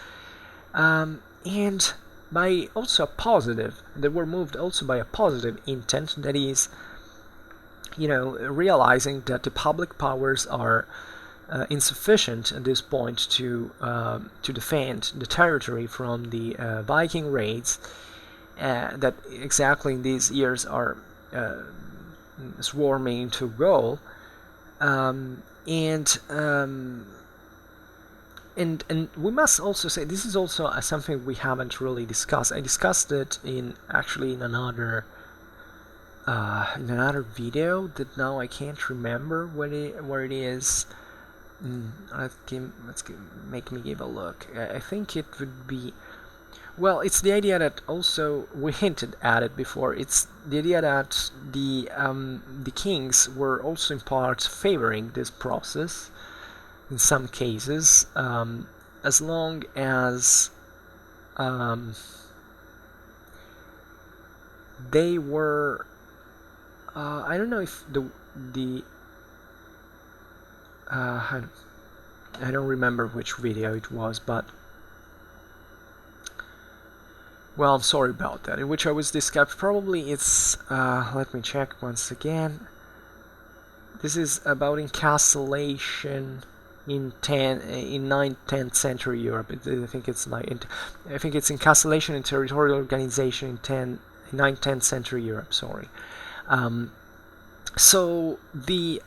and by also a positive, they were moved also by a positive intent, that is, realizing that the public powers are insufficient at this point to defend the territory from the Viking raids that exactly in these years are swarming into Gaul, and we must also say this is also something we haven't really discussed. I discussed it in another video that now I can't remember where it is. Make me give a look. I think it would be, well, it's the idea that also we hinted at it before. It's the idea that the kings were also in part favoring this process in some cases, as long as they were. I don't know if the I don't remember which video it was, but well, I'm sorry about that. In which I was discussed. Probably it's. Let me check once again. This is about encapsulation in 9th, 10th century Europe. I think it's encapsulation and territorial organization in 9th, 10th century Europe. Sorry. So the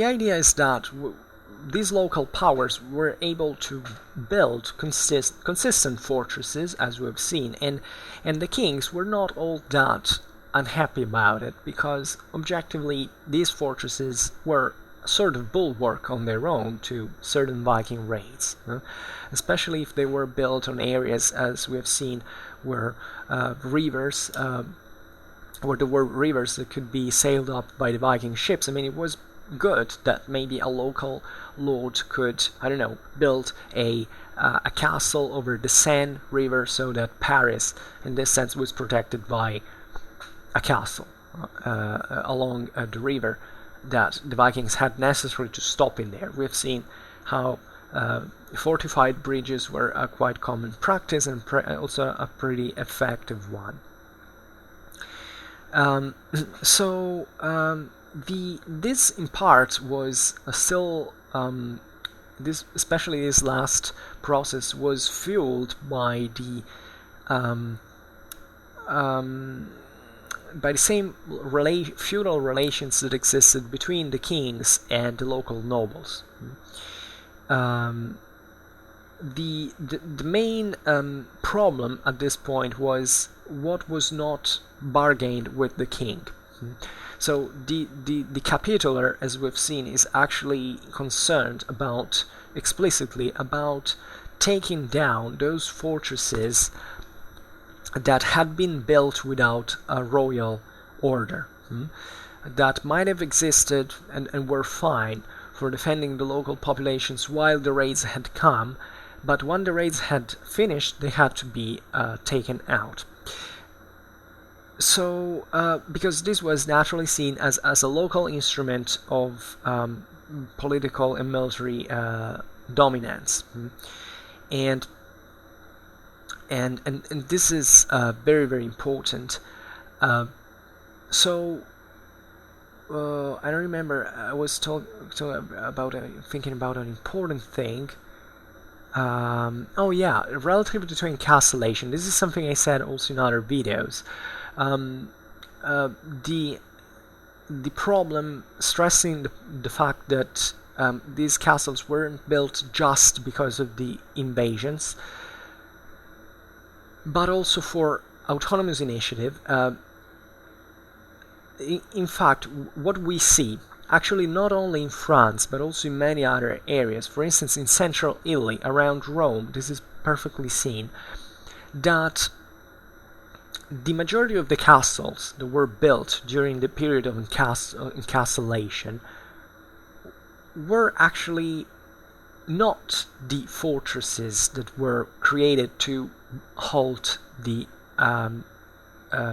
idea is that these local powers were able to build consistent fortresses, as we've seen, and the kings were not all that unhappy about it, because objectively these fortresses were a sort of bulwark on their own to certain Viking raids, especially if they were built on areas, as we have seen, where rivers, where there were rivers that could be sailed up by the Viking ships. I mean, it was good that maybe a local lord could, I don't know, build a castle over the Seine river, so that Paris, in this sense, was protected by a castle along the river that the Vikings had necessary to stop in there. We've seen how fortified bridges were a quite common practice, and also a pretty effective one. This in part was still this, especially this last process, was fueled by the same feudal relations that existed between the kings and the local nobles. The main problem at this point was what was not bargained with the king. So the capitular, as we've seen, is actually concerned explicitly about taking down those fortresses that had been built without a royal order, that might have existed and were fine for defending the local populations while the raids had come, but when the raids had finished, they had to be taken out. So, because this was naturally seen as a local instrument of political and military dominance, and this is very, very important. So I don't remember. I was thinking about an important thing. Oh yeah, relative to encapsulation. This is something I said also in other videos. The problem, stressing the fact that these castles weren't built just because of the invasions, but also for autonomous initiative. In fact, what we see, actually not only in France, but also in many other areas, for instance in central Italy, around Rome, this is perfectly seen, that the majority of the castles that were built during the period of encapsulation were actually not the fortresses that were created to halt the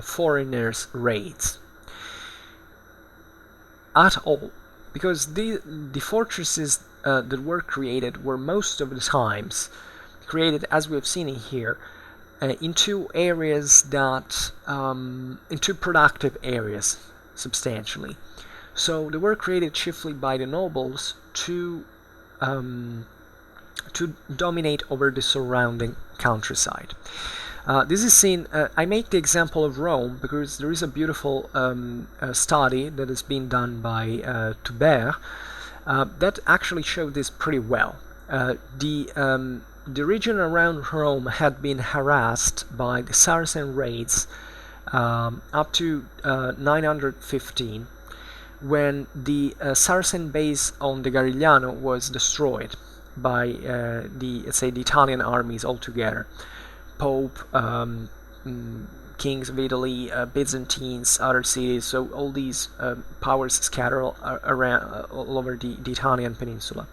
foreigners' raids at all, because the fortresses that were created were most of the times created, as we have seen in here, into areas that into productive areas substantially. So they were created chiefly by the nobles to dominate over the surrounding countryside. This is seen. I make the example of Rome because there is a beautiful study that has been done by Toubert that actually showed this pretty well. The region around Rome had been harassed by the Saracen raids up to 915, when the Saracen base on the Garigliano was destroyed by the Italian armies altogether. Pope, kings of Italy, Byzantines, other cities, so all these powers scattered around all over the Italian peninsula.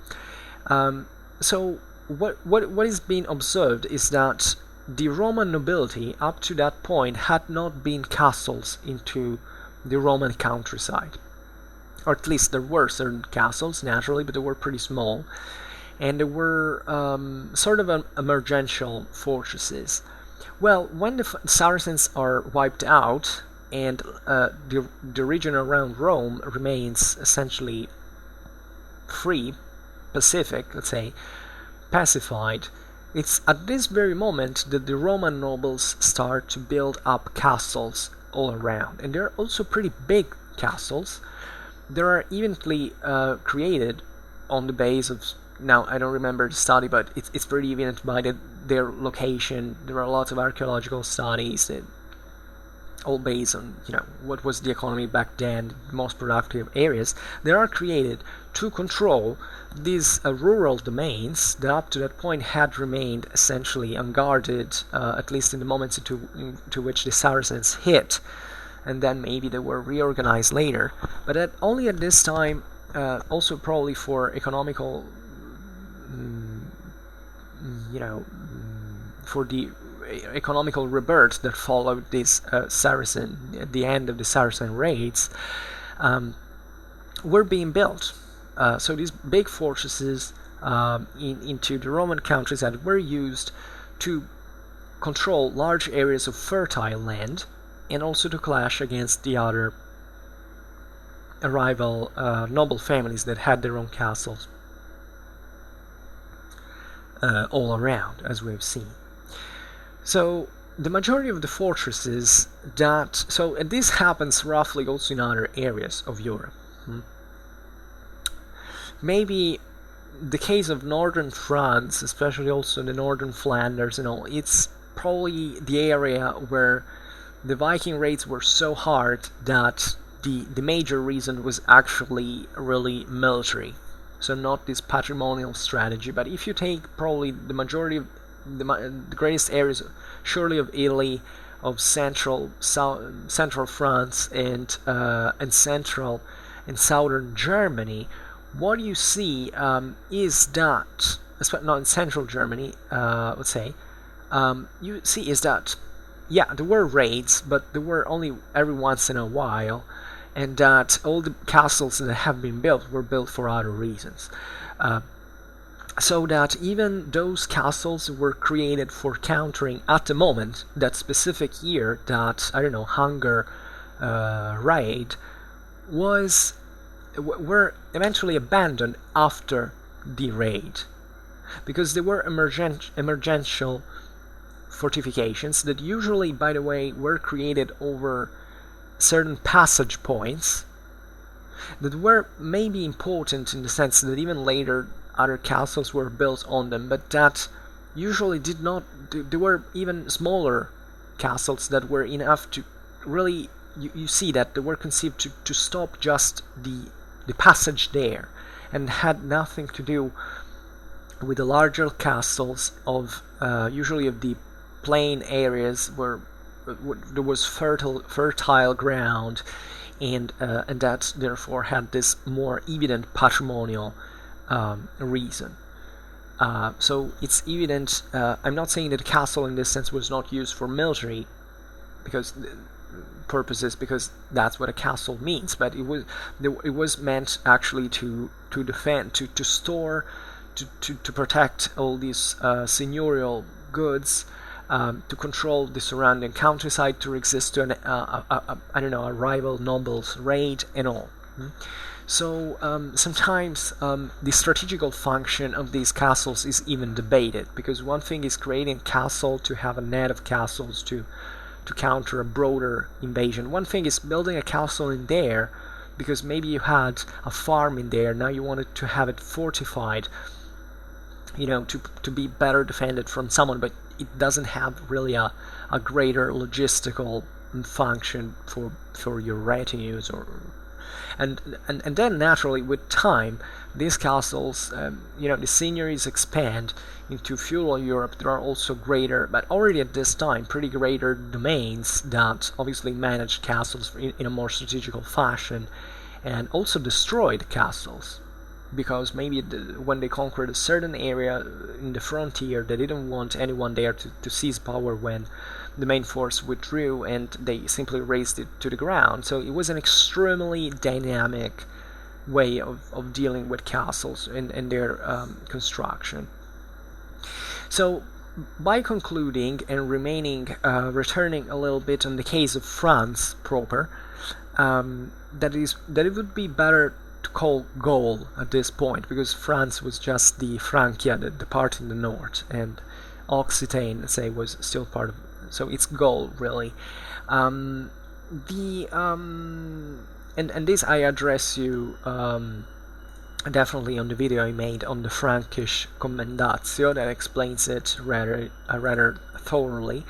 So what is being observed is that the Roman nobility up to that point had not been castles into the Roman countryside, or at least there were certain castles naturally, but they were pretty small, and there were sort of emergential fortresses. Well, when the Saracens are wiped out and the region around Rome remains essentially free, pacific, let's say, pacified, it's at this very moment that the Roman nobles start to build up castles all around, and they're also pretty big castles. They are evenly created on the base of, now I don't remember the study, but it's pretty evident by their location. There are lots of archaeological studies that all based on what was the economy back then, the most productive areas that are created to control these rural domains that up to that point had remained essentially unguarded, at least in the moments to which the Saracens hit, and then maybe they were reorganized later. But only at this time, also probably for economical, for the economical rebirth that followed this Saracen, at the end of the Saracen raids, were being built. So these big fortresses into the Roman countryside were used to control large areas of fertile land, and also to clash against the other rival noble families that had their own castles all around, as we've seen. So the majority of the fortresses and this happens roughly also in other areas of Europe. Maybe the case of northern France, especially also the northern Flanders and all, it's probably the area where the Viking raids were so hard that the major reason was actually really military. So not this patrimonial strategy, but if you take probably the majority of the greatest areas, surely of Italy, of central France, and central and southern Germany, what you see is that, not in central Germany, let's say, you see is that, yeah, there were raids, but there were only every once in a while, and that all the castles that have been built were built for other reasons. So that even those castles were created for countering at the moment, that specific year, that, I don't know, Hunger raid, were eventually abandoned after the raid, because they were emergential fortifications that usually, by the way, were created over certain passage points that were maybe important in the sense that even later other castles were built on them, but that usually did not. There were even smaller castles that were enough to really. You see that they were conceived to stop just the passage there, and had nothing to do with the larger castles of usually of the plain areas where there was fertile ground, and that therefore had this more evident patrimonial reason. So it's evident. I'm not saying that the castle in this sense was not used for military purposes, because that's what a castle means, but it was meant actually to defend, to store, to protect all these seigneurial goods, to control the surrounding countryside, to resist to a rival noble's raid and all. So sometimes the strategical function of these castles is even debated, because one thing is creating a castle to have a net of castles to counter a broader invasion. One thing is building a castle in there because maybe you had a farm in there, now you wanted to have it fortified, to be better defended from someone, but it doesn't have really a greater logistical function for your retinues, and then naturally with time these castles, the seigneuries expand into feudal Europe. There are also greater, but already at this time, pretty greater domains that obviously managed castles in a more strategical fashion, and also destroyed castles, because maybe when they conquered a certain area in the frontier, they didn't want anyone there to seize power when the main force withdrew, and they simply razed it to the ground. So it was an extremely dynamic way of dealing with castles and their construction. So by concluding and returning a little bit on the case of France proper, that it would be better to call Gaul at this point, because France was just the Francia, the part in the north, and Occitane, say, was still part of. So it's Gaul really. And this I address you definitely on the video I made on the Frankish commendatio that explains it rather thoroughly.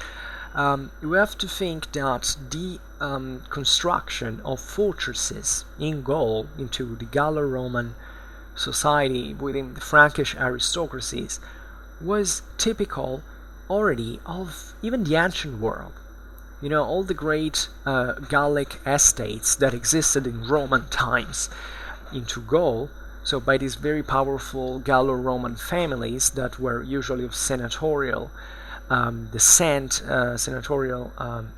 We have to think that the construction of fortresses in Gaul into the Gallo-Roman society within the Frankish aristocracies was typical already of even the ancient world. You know, all the great Gallic estates that existed in Roman times into Gaul, so by these very powerful Gallo-Roman families that were usually of senatorial descent, senatorial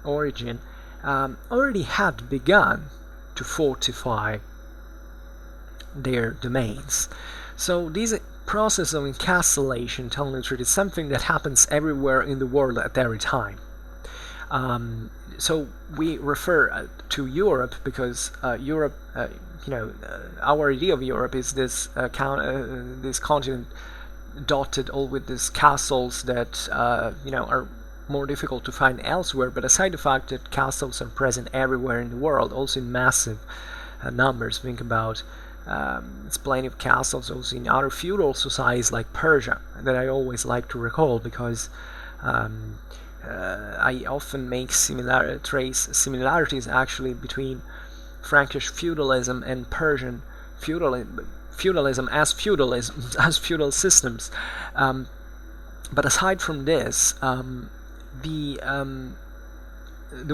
origin, already had begun to fortify their domains. So this process of encapsulation, telling the truth, is something that happens everywhere in the world at every time. So we refer to Europe because Europe, our idea of Europe is this continent dotted all with these castles that are more difficult to find elsewhere. But aside the fact that castles are present everywhere in the world, also in massive numbers, think about it's plenty of castles also in other feudal societies like Persia that I always like to recall because I often make similarities actually between Frankish feudalism and Persian feudalism as feudal systems. But aside from this, there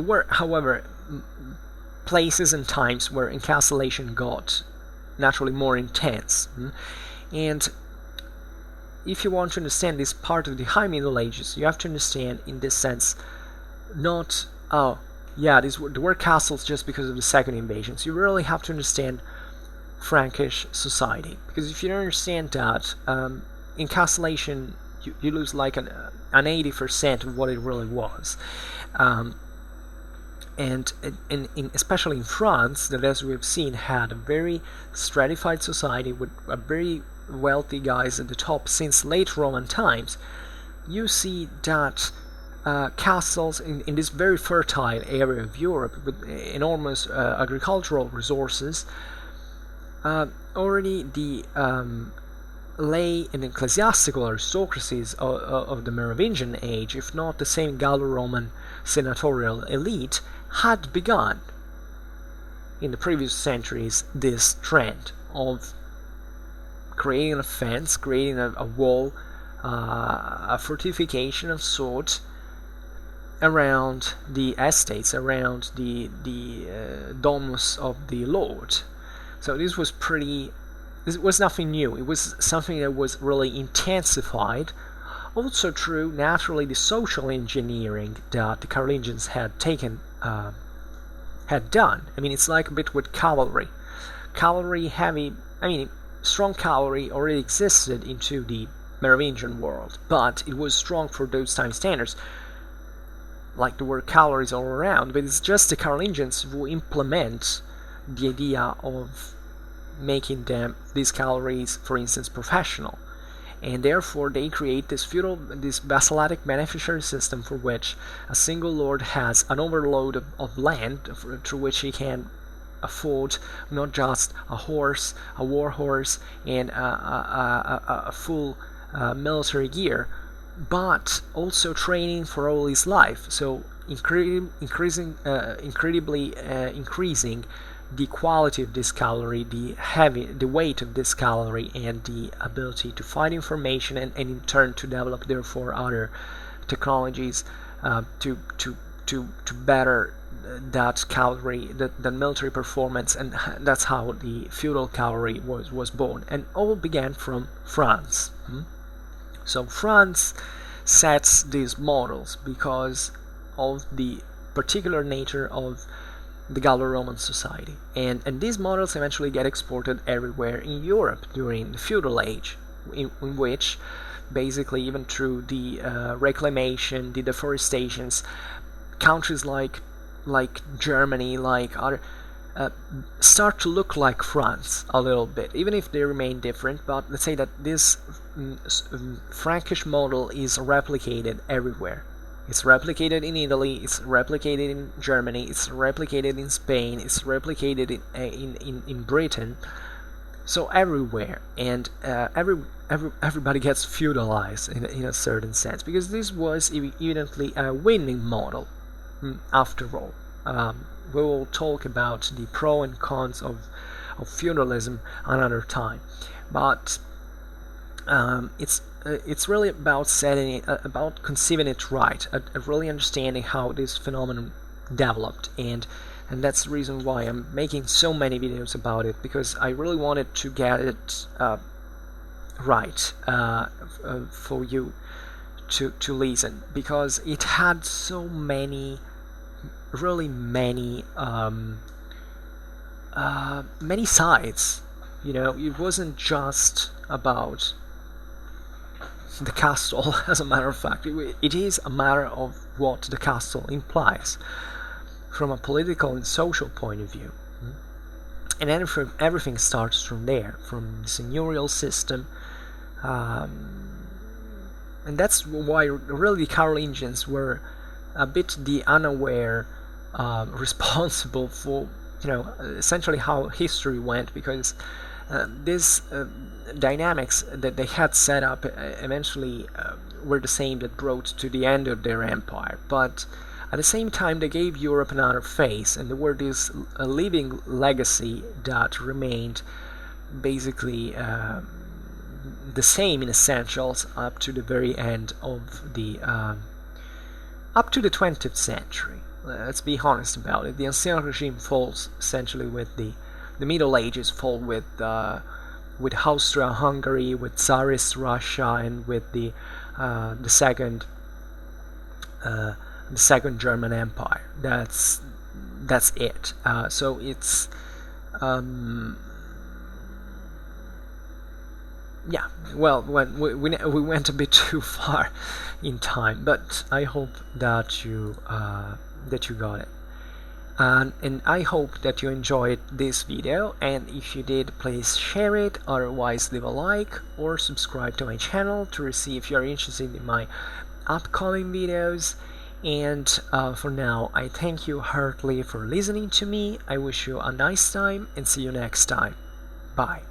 were, however, places and times where encapsulation got naturally more intense. And if you want to understand this part of the High Middle Ages, you have to understand in this sense not, there were castles just because of the second invasions. You really have to understand Frankish society, because if you don't understand that, encapsulation, you lose like an 80% of what it really was. And especially in France, that, as we've seen, had a very stratified society with a very wealthy guys at the top since late Roman times. You see that castles in this very fertile area of Europe with enormous agricultural resources, already the lay and ecclesiastical aristocracies of the Merovingian age, if not the same Gallo-Roman senatorial elite, had begun in the previous centuries this trend of creating a fence, creating a wall, a fortification of sorts around the estates, around the domus of the lord. So this was nothing new. It was something that was really intensified. Also true, naturally, the social engineering that the Carolingians had done. I mean, it's like a bit with cavalry. Strong cavalry already existed into the Merovingian world, but it was strong for those time standards. Like there were cavalries all around, but it's just the Carolingians who implement the idea of making these cavalries, for instance, professional, and therefore they create this vassalatic beneficiary system for which a single lord has an overload of land through which he can afford not just a war horse, and a full military gear, but also training for all his life. So increasing the quality of this cavalry, the weight of this cavalry, and the ability to find information, and in turn to develop therefore other technologies to better that cavalry, that military performance. And that's how the feudal cavalry was born, and all began from France. So France sets these models because of the particular nature of the Gallo-Roman society, and these models eventually get exported everywhere in Europe during the feudal age, in which basically even through the reclamation, the deforestations, countries like Germany, like other, start to look like France a little bit, even if they remain different. But let's say that this Frankish model is replicated everywhere. It's replicated in Italy, it's replicated in Germany, it's replicated in Spain, it's replicated in Britain, So everywhere, and everybody gets feudalized in a certain sense, because this was evidently a winning model. After all, we will talk about the pro and cons of feudalism another time, but it's really about setting it, about conceiving it right, really understanding how this phenomenon developed, and that's the reason why I'm making so many videos about it, because I really wanted to get it right for you to listen, because it had so many, really many many sides. It wasn't just about the castle. As a matter of fact, it is a matter of what the castle implies from a political and social point of view. And everything starts from there, from the seigneurial system, and that's why really the Carolingians were a bit the unaware responsible for essentially how history went, because these dynamics that they had set up eventually were the same that brought to the end of their empire, but at the same time they gave Europe another face, and there were this living legacy that remained basically the same in essentials up to the very end of the up to the 20th century. Let's be honest about it. The Ancien Regime falls essentially with the Middle Ages, fall with Austria-Hungary, with Tsarist Russia, and with the second German Empire. That's it. So it's yeah. Well, when we went a bit too far in time, but I hope that you got it. And I hope that you enjoyed this video, and if you did, please share it, otherwise leave a like or subscribe to my channel to receive if you are interested in my upcoming videos. And for now, I thank you heartily for listening to me. I wish you a nice time and see you next time. Bye.